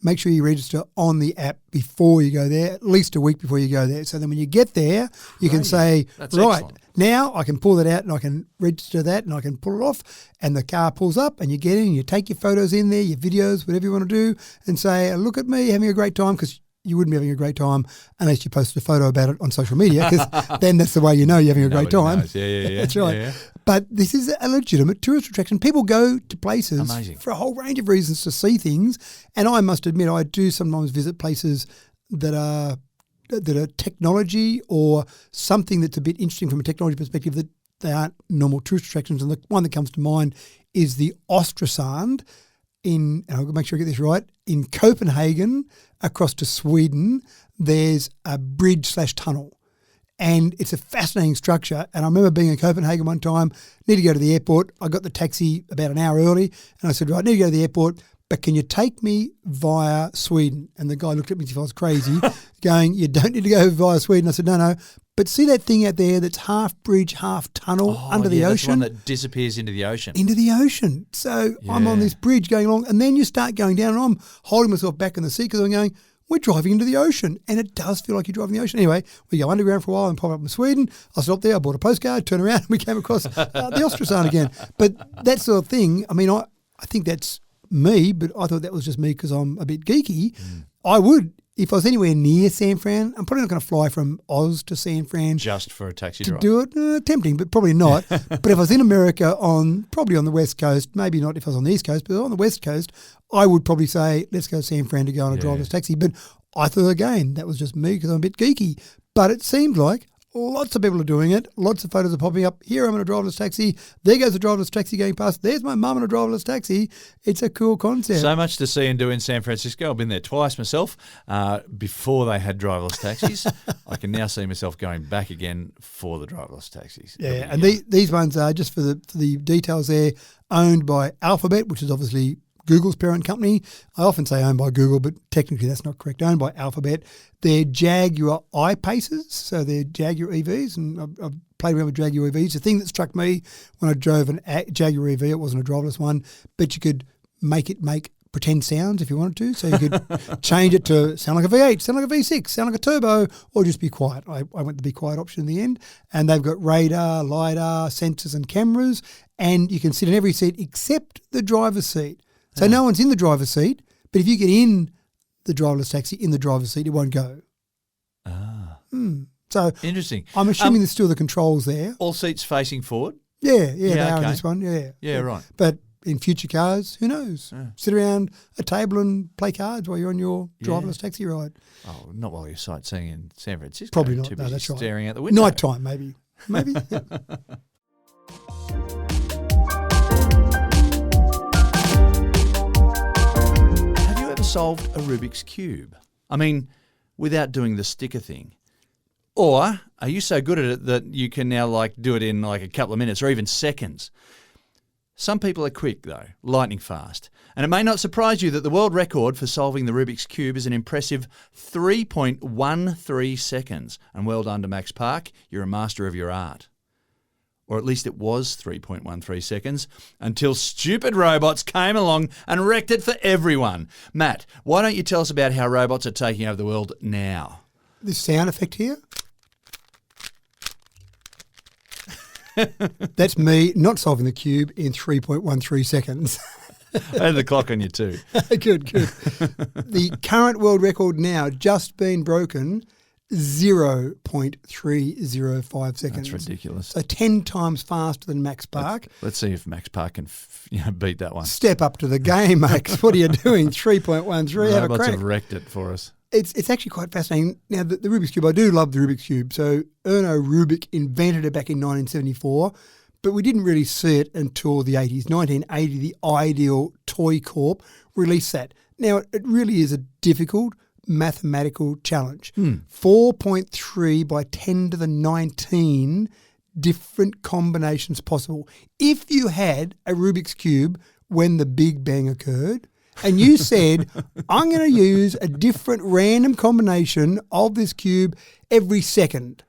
make sure you register on the app before you go there, at least a week before you go there. So then when you get there, you can say, That's right, excellent. now I can pull that out and I can register that and I can pull it off, and the car pulls up and you get in, you take your photos in there, your videos, whatever you want to do, and say, look at me having a great time, because you wouldn't be having a great time unless you posted a photo about it on social media, because then that's the way you know you're having a great time. Knows. Yeah. That's right. Yeah. But this is a legitimate tourist attraction. People go to places Amazing. for a whole range of reasons to see things. And I must admit, I do sometimes visit places that are technology or something that's a bit interesting from a technology perspective that they aren't normal tourist attractions. And the one that comes to mind is the Ostrasand and I'll make sure I get this right, in Copenhagen across to Sweden. There's a bridge/tunnel. And it's a fascinating structure. And I remember being in Copenhagen one time, need to go to the airport. I got the taxi about an hour early and I said, right, I need to go to the airport, but can you take me via Sweden? And the guy looked at me as if I was crazy, going, you don't need to go via Sweden. I said, no, But see that thing out there that's half bridge, half tunnel under the that's ocean? one that disappears into the ocean. Into the ocean. So I'm on this bridge going along, and then you start going down, and I'm holding myself back in the seat because I'm going, we're driving into the ocetion. And it does feel like you're driving the ocean. Anyway, we go underground for a while and pop up in Sweden. I stopped there, I bought a postcard, turned around, and we came across the Ostrasan again. But that sort of thing, I mean, I think that's me, but I thought that was just me because I'm a bit geeky. I would, if I was anywhere near San Fran, I'm probably not going to fly from Oz to San Fran. Just for a taxi to drive. do it. Tempting, but probably not. But if I was in America probably on the West Coast, maybe not if I was on the East Coast, but on the West Coast, I would probably say, let's go to San Fran to go on a driverless taxi. But I thought, again, that was just me because I'm a bit geeky. But it seemed like lots of people are doing it. Lots of photos are popping up. Here I'm in a driverless taxi. There goes a driverless taxi going past. There's my mum in a driverless taxi. It's a cool concept. So much to see and do in San Francisco. I've been there twice myself before they had driverless taxis. I can now see myself going back again for the driverless taxis. Yeah, and these ones are, just for the details there, owned by Alphabet, which is obviously Google's parent company. I often say owned by Google, but technically that's not correct. Owned by Alphabet. They're Jaguar I-Paces, so they're Jaguar EVs, and I've played around with Jaguar EVs. The thing that struck me when I drove a Jaguar EV, it wasn't a driverless one, but you could make it make pretend sounds if you wanted to. So you could change it to sound like a V8, sound like a V6, sound like a turbo, or just be quiet. I went the be quiet option in the end. And they've got radar, LiDAR, sensors and cameras, and you can sit in every seat except the driver's seat. So no one's in the driver's seat, but if you get in the driverless taxi in the driver's seat, it won't go. So interesting. I'm assuming there's still the controls there. All seats facing forward? Yeah, they are in this one, Yeah, right. But in future cars, who knows? Sit around a table and play cards while you're on your driverless taxi ride. Oh, not while you're sightseeing in San Francisco. Probably not. Too No, busy that's right. staring out the window. Nighttime, maybe. Yeah. Have you ever solved a Rubik's Cube? I mean, without doing the sticker thing. Or are you so good at it that you can now do it in a couple of minutes or even seconds? Some people are quick though, lightning fast. And it may not surprise you that the world record for solving the Rubik's Cube is an impressive 3.13 seconds. And well done to Max Park, you're a master of your art. Or at least it was 3.13 seconds, until stupid robots came along and wrecked it for everyone. Matt, why don't you tell us about how robots are taking over the world now? This sound effect here. That's me not solving the cube in 3.13 seconds. I had the clock on you too. Good. The current world record now just been broken, 0.305 seconds. That's ridiculous. So 10 times faster than Max Park. Let's see if Max Park can beat that one. Step up to the game, Max. What are you doing? 3.13. Have a Robots crack. have wrecked it for us. It's actually quite fascinating. Now, the Rubik's Cube, I do love the Rubik's Cube. So Erno Rubik invented it back in 1974, but we didn't really see it until the 80s. 1980, the Ideal Toy Corp released that. Now, it really is a difficult mathematical challenge. 4.3 by 10 to the 19 different combinations possible. If you had a Rubik's Cube when the Big Bang occurred, and you said, I'm going to use a different random combination of this cube every second.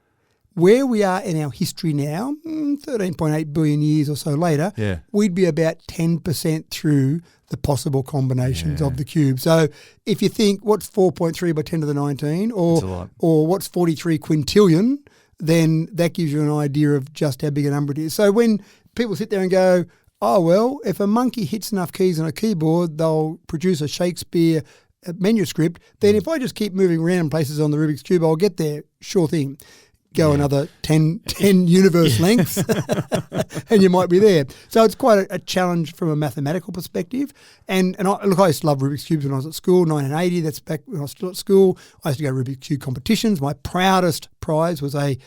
Where we are in our history now, 13.8 billion years or so later, we'd be about 10% through the possible combinations of the cube. So if you think, what's 4.3 by 10 to the 19, or what's 43 quintillion, then that gives you an idea of just how big a number it is. So when people sit there and go, oh, well, if a monkey hits enough keys on a keyboard, they'll produce a Shakespeare manuscript. Then if I just keep moving random places on the Rubik's Cube, I'll get there. Sure thing. Go another 10 universe lengths and you might be there. So it's quite a challenge from a mathematical perspective. And I used to love Rubik's Cubes when I was at school, 1980. That's back when I was still at school. I used to go to Rubik's Cube competitions. My proudest prize was a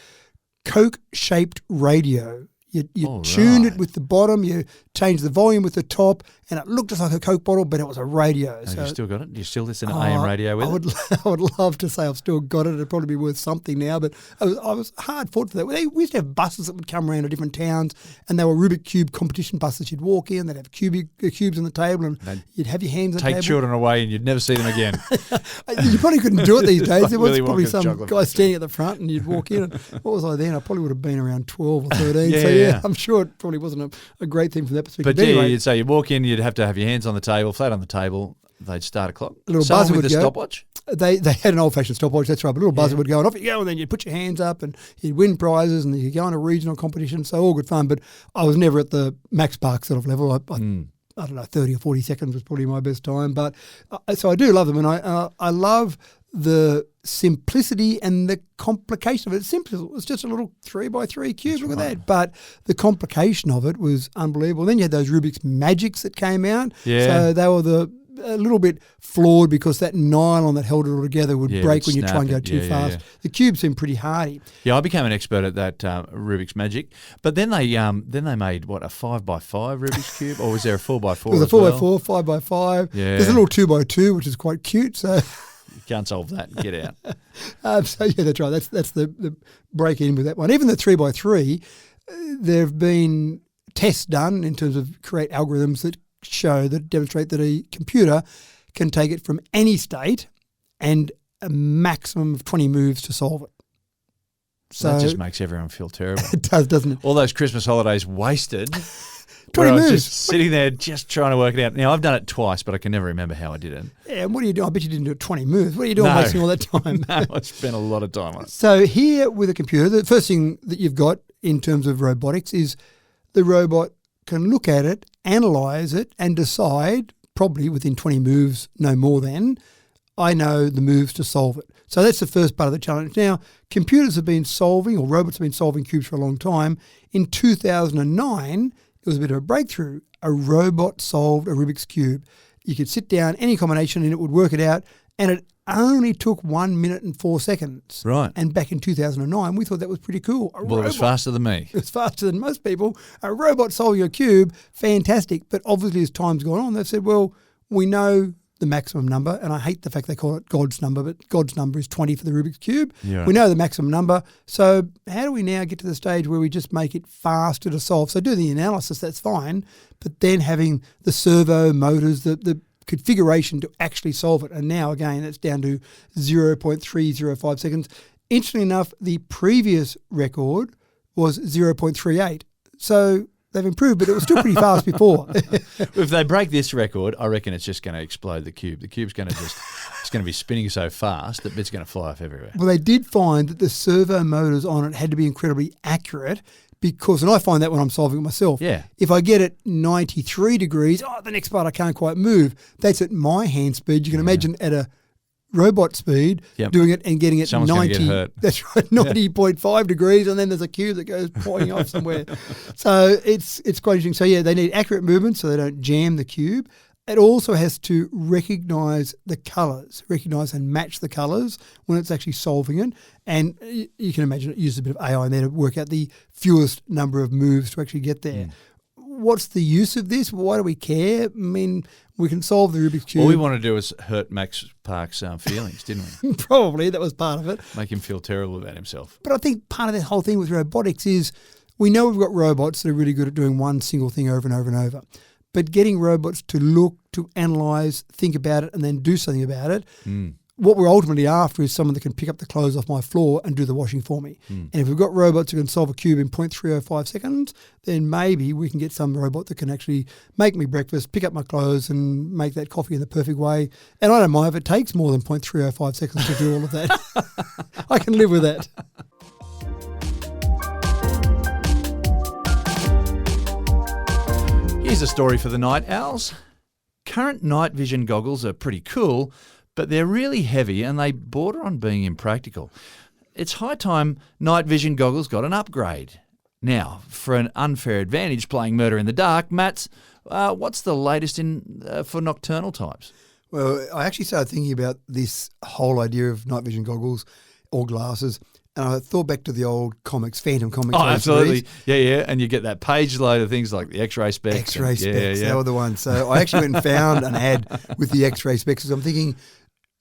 Coke-shaped radio. You Oh, tuned right. it with the bottom, you changed the volume with the top, and it looked just like a Coke bottle, but it was a radio. Have you still got it? Do you still listen to AM radio with it? I would love to say I've still got it. It'd probably be worth something now, but I was hard fought for that. We used to have buses that would come around to different towns, and they were Rubik Cube competition buses. You'd walk in, they'd have cubes on the table, and you'd have your hands on the Take table. children away and you'd never see them again. You probably couldn't do it these days. Like There was Willy probably Wonka's some chocolate guy factory. standing at the front, and you'd walk in. And what was I then? I probably would have been around 12 or 13. Yeah, So yeah. I'm sure it probably wasn't a great thing from that perspective. But yeah, anyway, you'd say you walk in, you'd have to have your hands on the table, flat on the table. They'd start a clock. Little Someone buzzer with would the go. stopwatch. They had an old-fashioned stopwatch, that's right. But a little buzzer would go, and off you go, and then you'd put your hands up, and you'd win prizes, and you'd go on a regional competition. So all good fun. But I was never at the Max Park sort of level. I don't know, 30 or 40 seconds was probably my best time. But so I do love them, and I love the simplicity and the complication of it. It's simple. It's just a little 3x3 cube. Look at that. But the complication of it was unbelievable. Then you had those Rubik's Magics that came out. Yeah. So they were a little bit flawed because that nylon that held it all together would Yeah, break would when you try and go snap it. too Yeah, yeah, fast. yeah. The cubes seem pretty hardy. Yeah, I became an expert at that Rubik's Magic. But then they made, what, a 5x5 Rubik's Cube? Or was there a 4x4 It was a as well? 4x4, 5x5. Yeah. There's a little 2x2, which is quite cute. So, You can't solve that. Get out. so yeah, that's right. That's the break in with that one. Even the 3x3, there have been tests done in terms of create algorithms that demonstrate that a computer can take it from any state and a maximum of 20 moves to solve it. So That just makes everyone feel terrible. it does, doesn't it? All those Christmas holidays wasted. 20 where I was moves. just sitting there just trying to work it out. Now, I've done it twice, but I can never remember how I did it. Yeah, and what are you doing? I bet you didn't do it 20 moves. What are you doing No. wasting all that time? No, I spent a lot of time on it. So here with a computer, the first thing that you've got in terms of robotics is the robot can look at it, analyse it and decide, probably within 20 moves, no more than, I know the moves to solve it. So that's the first part of the challenge. Now, computers have been solving, or robots have been solving cubes for a long time. In 2009, it was a bit of a breakthrough. A robot solved a Rubik's Cube. You could sit down, any combination, and it would work it out, and it only took 1 minute and 4 seconds. Right. And back in 2009, we thought that was pretty cool. Well, it was faster than me. It was faster than most people. A robot solving a cube, fantastic. But obviously as time's gone on, they've said, well, we know the maximum number, and I hate the fact they call it God's number, but God's number is 20 for the Rubik's Cube. Yeah. We know the maximum number. So how do we now get to the stage where we just make it faster to solve? So do the analysis, that's fine, but then having the servo motors, the configuration to actually solve it. And now, again, it's down to 0.305 seconds. Interestingly enough, the previous record was 0.38. So they've improved, but it was still pretty fast before. If they break this record, I reckon it's just going to explode the cube. The cube's going to it's going to be spinning so fast that bit's going to fly off everywhere. Well, they did find that the servo motors on it had to be incredibly accurate because, and I find that when I'm solving it myself. Yeah. If I get it 93 degrees, the next part I can't quite move. That's at my hand speed. You can imagine at a robot speed doing it and getting it Someone's 90. gonna get hurt. That's right, 90.5 degrees, and then there's a cube that goes pointing off somewhere. So it's quite interesting. So yeah, they need accurate movement so they don't jam the cube. It also has to recognise the colours, recognise and match the colours when it's actually solving it. And you can imagine it uses a bit of AI in there to work out the fewest number of moves to actually get there. What's the use of this? Why do we care? I mean, we can solve the Rubik's Cube. All we want to do is hurt Max Park's feelings, didn't we? Probably, that was part of it. Make him feel terrible about himself. But I think part of the whole thing with robotics is we know we've got robots that are really good at doing one single thing over and over and over. But getting robots to look, to analyse, think about it, and then do something about it, what we're ultimately after is someone that can pick up the clothes off my floor and do the washing for me. And if we've got robots who can solve a cube in 0.305 seconds, then maybe we can get some robot that can actually make me breakfast, pick up my clothes and make that coffee in the perfect way. And I don't mind if it takes more than 0.305 seconds to do all of that. I can live with that. Here's a story for the night owls. Current night vision goggles are pretty cool, but they're really heavy and they border on being impractical. It's high time night vision goggles got an upgrade. Now, for an unfair advantage playing Murder in the Dark, Mats, what's the latest for nocturnal types? Well, I actually started thinking about this whole idea of night vision goggles or glasses and I thought back to the old comics, Phantom comics. Oh, I used to read. absolutely. Yeah. And you get that page load of things like the X-ray specs. X-ray specs, they were the ones. So I actually went and found an ad with the X-ray specs. So I'm thinking,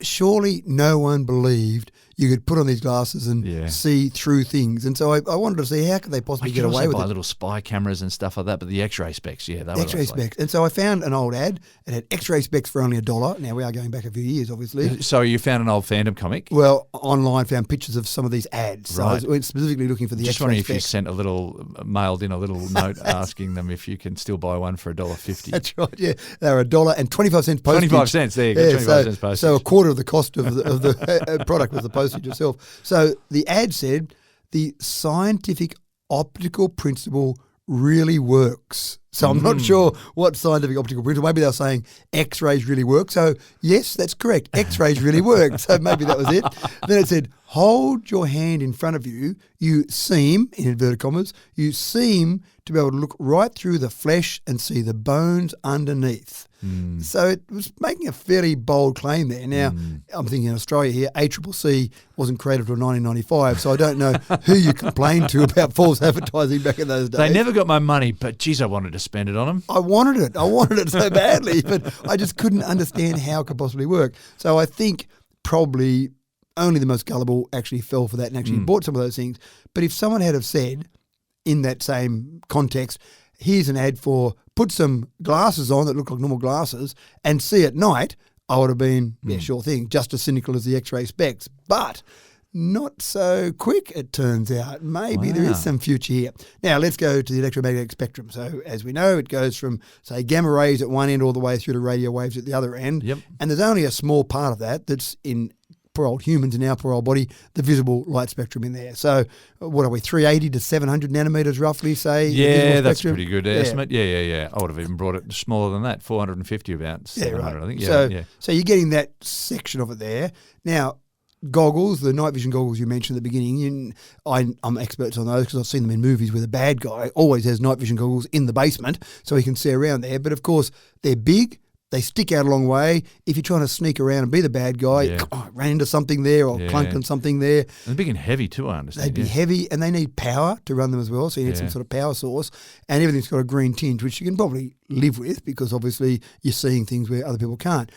surely no one believed you could put on these glasses and see through things. And so I wanted to see how could they possibly get away with it. Little spy cameras and stuff like that, but the X-ray specs, they were X-ray specs. And so I found an old ad. It had X-ray specs for only $1. Now we are going back a few years, obviously. So you found an old Phantom comic? Well, online found pictures of some of these ads. So I went specifically looking for the Just X-ray wondering specs. if you mailed in a little note asking them if you can still buy one for $1.50. That's right, yeah. They were $1 and 25 cents postage. 25 cents, there you go, 25 cents postage. So a quarter of the cost of the product was the postage itself. So the ad said, the scientific optical principle really works. So I'm not sure what scientific optical principle. Maybe they were saying X-rays really work. So yes, that's correct. X-rays really work. So maybe that was it. Then it said, hold your hand in front of you. You seem, in inverted commas, you seem to be able to look right through the flesh and see the bones underneath. So it was making a fairly bold claim there. Now, I'm thinking in Australia here, ACCC wasn't created until 1995, so I don't know who you complained to about false advertising back in those days. They never got my money, but geez, I wanted to spend it on them. I wanted it so badly, but I just couldn't understand how it could possibly work. So I think probably only the most gullible actually fell for that and actually bought some of those things. But if someone had have said in that same context, here's an ad for put some glasses on that look like normal glasses and see at night, I would have been, sure thing, just as cynical as the X-ray specs. But not so quick, it turns out. Maybe there is some future here. Now, let's go to the electromagnetic spectrum. So, as we know, it goes from, say, gamma rays at one end all the way through to radio waves at the other end. Yep. And there's only a small part of that that's in poor old humans in our poor old body, the visible light spectrum in there. So what are we, 380 to 700 nanometers roughly, say? Yeah, that's a pretty good estimate. Yeah. I would have even brought it smaller than that, 450 about 700, I think. So you're getting that section of it there. Now, goggles, the night vision goggles you mentioned at the beginning, I'm experts on those because I've seen them in movies where the bad guy always has night vision goggles in the basement so he can see around there. But, of course, they're big. They stick out a long way. If you're trying to sneak around and be the bad guy, ran into something there or clunked on something there. And they're big and heavy too, I understand. They'd be heavy and they need power to run them as well. So you need some sort of power source. And everything's got a green tinge, which you can probably live with because obviously you're seeing things where other people can't.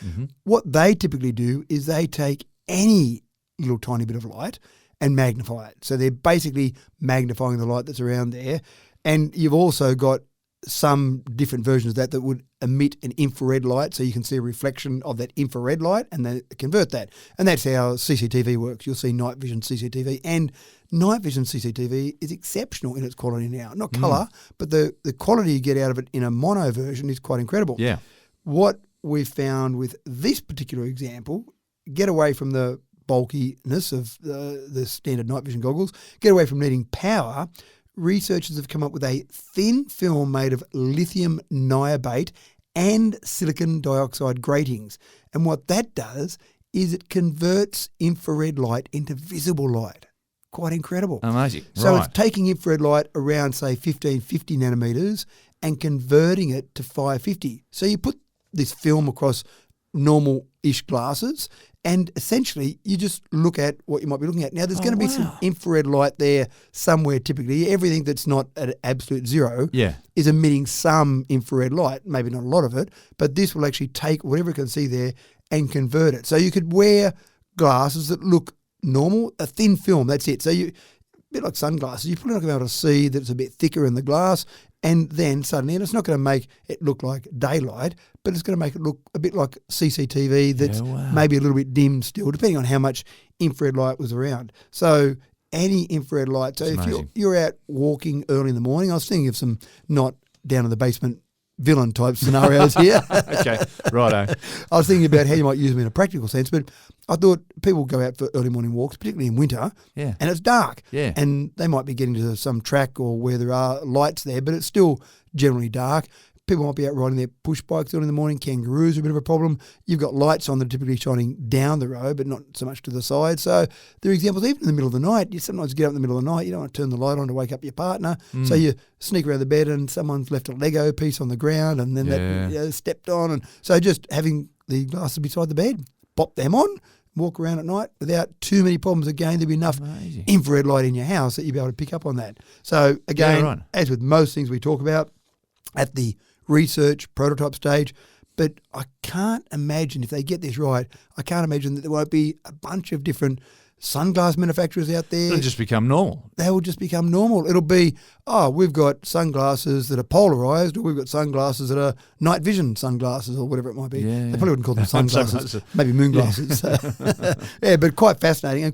What they typically do is they take any little tiny bit of light and magnify it. So they're basically magnifying the light that's around there. And you've also got some different versions of that would emit an infrared light, so you can see a reflection of that infrared light and they convert that. And that's how CCTV works. You'll see night vision CCTV, and night vision CCTV is exceptional in its quality now. Not colour, but the quality you get out of it in a mono version is quite incredible. Yeah. What we've found with this particular example, get away from the bulkiness of the standard night vision goggles, get away from needing power. Researchers have come up with a thin film made of lithium niobate and silicon dioxide gratings. And what that does is it converts infrared light into visible light. Quite incredible. Amazing. So it's taking infrared light around, say, 1550 nanometers and converting it to 550. So you put this film across normal-ish glasses and essentially you just look at what you might be looking at. Now, there's going to be some infrared light there somewhere typically. Everything that's not at absolute zero is emitting some infrared light, maybe not a lot of it, but this will actually take whatever it can see there and convert it. So you could wear glasses that look normal, a thin film, that's it. So a bit like sunglasses, you're probably not going to be able to see that it's a bit thicker in the glass, and then suddenly, and it's not going to make it look like daylight, but it's going to make it look a bit like CCTV that's maybe a little bit dim still, depending on how much infrared light was around. So any infrared light. So if you're out walking early in the morning, I was thinking of some not down in the basement villain type scenarios here. Okay, righto. I was thinking about how you might use them in a practical sense, but I thought people go out for early morning walks, particularly in winter, and it's dark. Yeah. And they might be getting to some track or where there are lights there, but it's still generally dark. People might be out riding their push bikes early in the morning. Kangaroos are a bit of a problem. You've got lights on that are typically shining down the road, but not so much to the side. So there are examples, even in the middle of the night. You sometimes get up in the middle of the night, you don't want to turn the light on to wake up your partner. So you sneak around the bed and someone's left a Lego piece on the ground and then that stepped on. And so just having the glasses beside the bed, pop them on, walk around at night without too many problems. Again, there'd be enough infrared light in your house that you'd be able to pick up on that. So again, as with most things we talk about at the research prototype stage, but I can't imagine if they get this right, I can't imagine that there won't be a bunch of different sunglass manufacturers out there. It'll just become normal. They will just become normal. It'll be, we've got sunglasses that are polarized, or we've got sunglasses that are night vision sunglasses, or whatever it might be. Yeah, They probably wouldn't call them sunglasses, maybe moon glasses. Yeah, but quite fascinating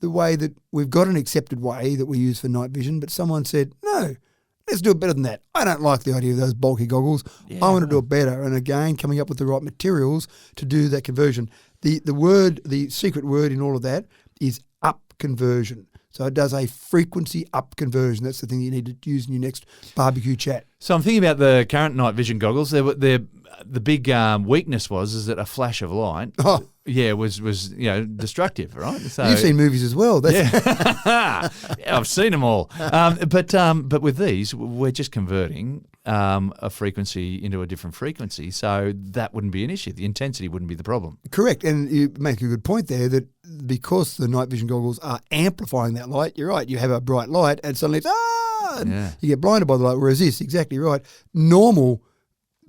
the way that we've got an accepted way that we use for night vision, but someone said, no, let's do it better than that. I don't like the idea of those bulky goggles. I want to do it better. And again, coming up with the right materials to do that conversion. The secret word in all of that is up conversion. So it does a frequency up conversion. That's the thing you need to use in your next barbecue chat. So I'm thinking about the current night vision goggles. The big weakness is that a flash of light, was destructive, right? So you've seen movies as well. Yeah, I've seen them all. But with these, we're just converting a frequency into a different frequency, so that wouldn't be an issue. The intensity wouldn't be the problem. Correct, and you make a good point there that because the night vision goggles are amplifying that light, you're right, you have a bright light and suddenly it's, you get blinded by the light, whereas this, exactly right, normal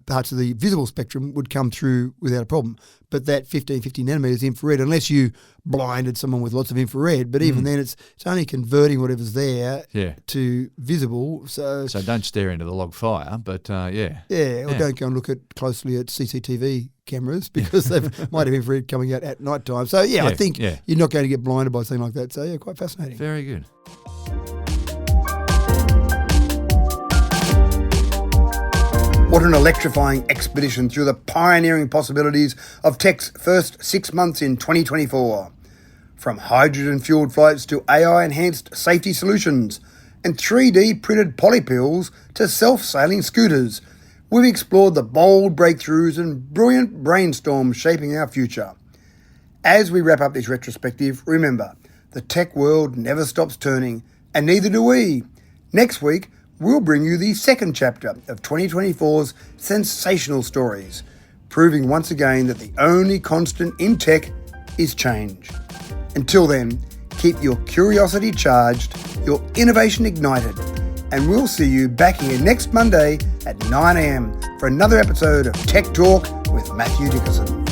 parts of the visible spectrum would come through without a problem. But that 1550 nanometers infrared, unless you blinded someone with lots of infrared, but even then it's only converting whatever's there to visible. So don't stare into the log fire, but or don't go and look closely at CCTV cameras because they might have infrared coming out at night time. So I think you're not going to get blinded by something like that. So quite fascinating. Very good. What an electrifying expedition through the pioneering possibilities of tech's first 6 months in 2024. From hydrogen-fueled flights to AI-enhanced safety solutions and 3D printed polypills to self-sailing scooters, we've explored the bold breakthroughs and brilliant brainstorms shaping our future. As we wrap up this retrospective, remember, the tech world never stops turning, and neither do we. Next week, we'll bring you the second chapter of 2024's sensational stories, proving once again that the only constant in tech is change. Until then, keep your curiosity charged, your innovation ignited, and we'll see you back here next Monday at 9 a.m. for another episode of Tech Talk with Matthew Dickerson.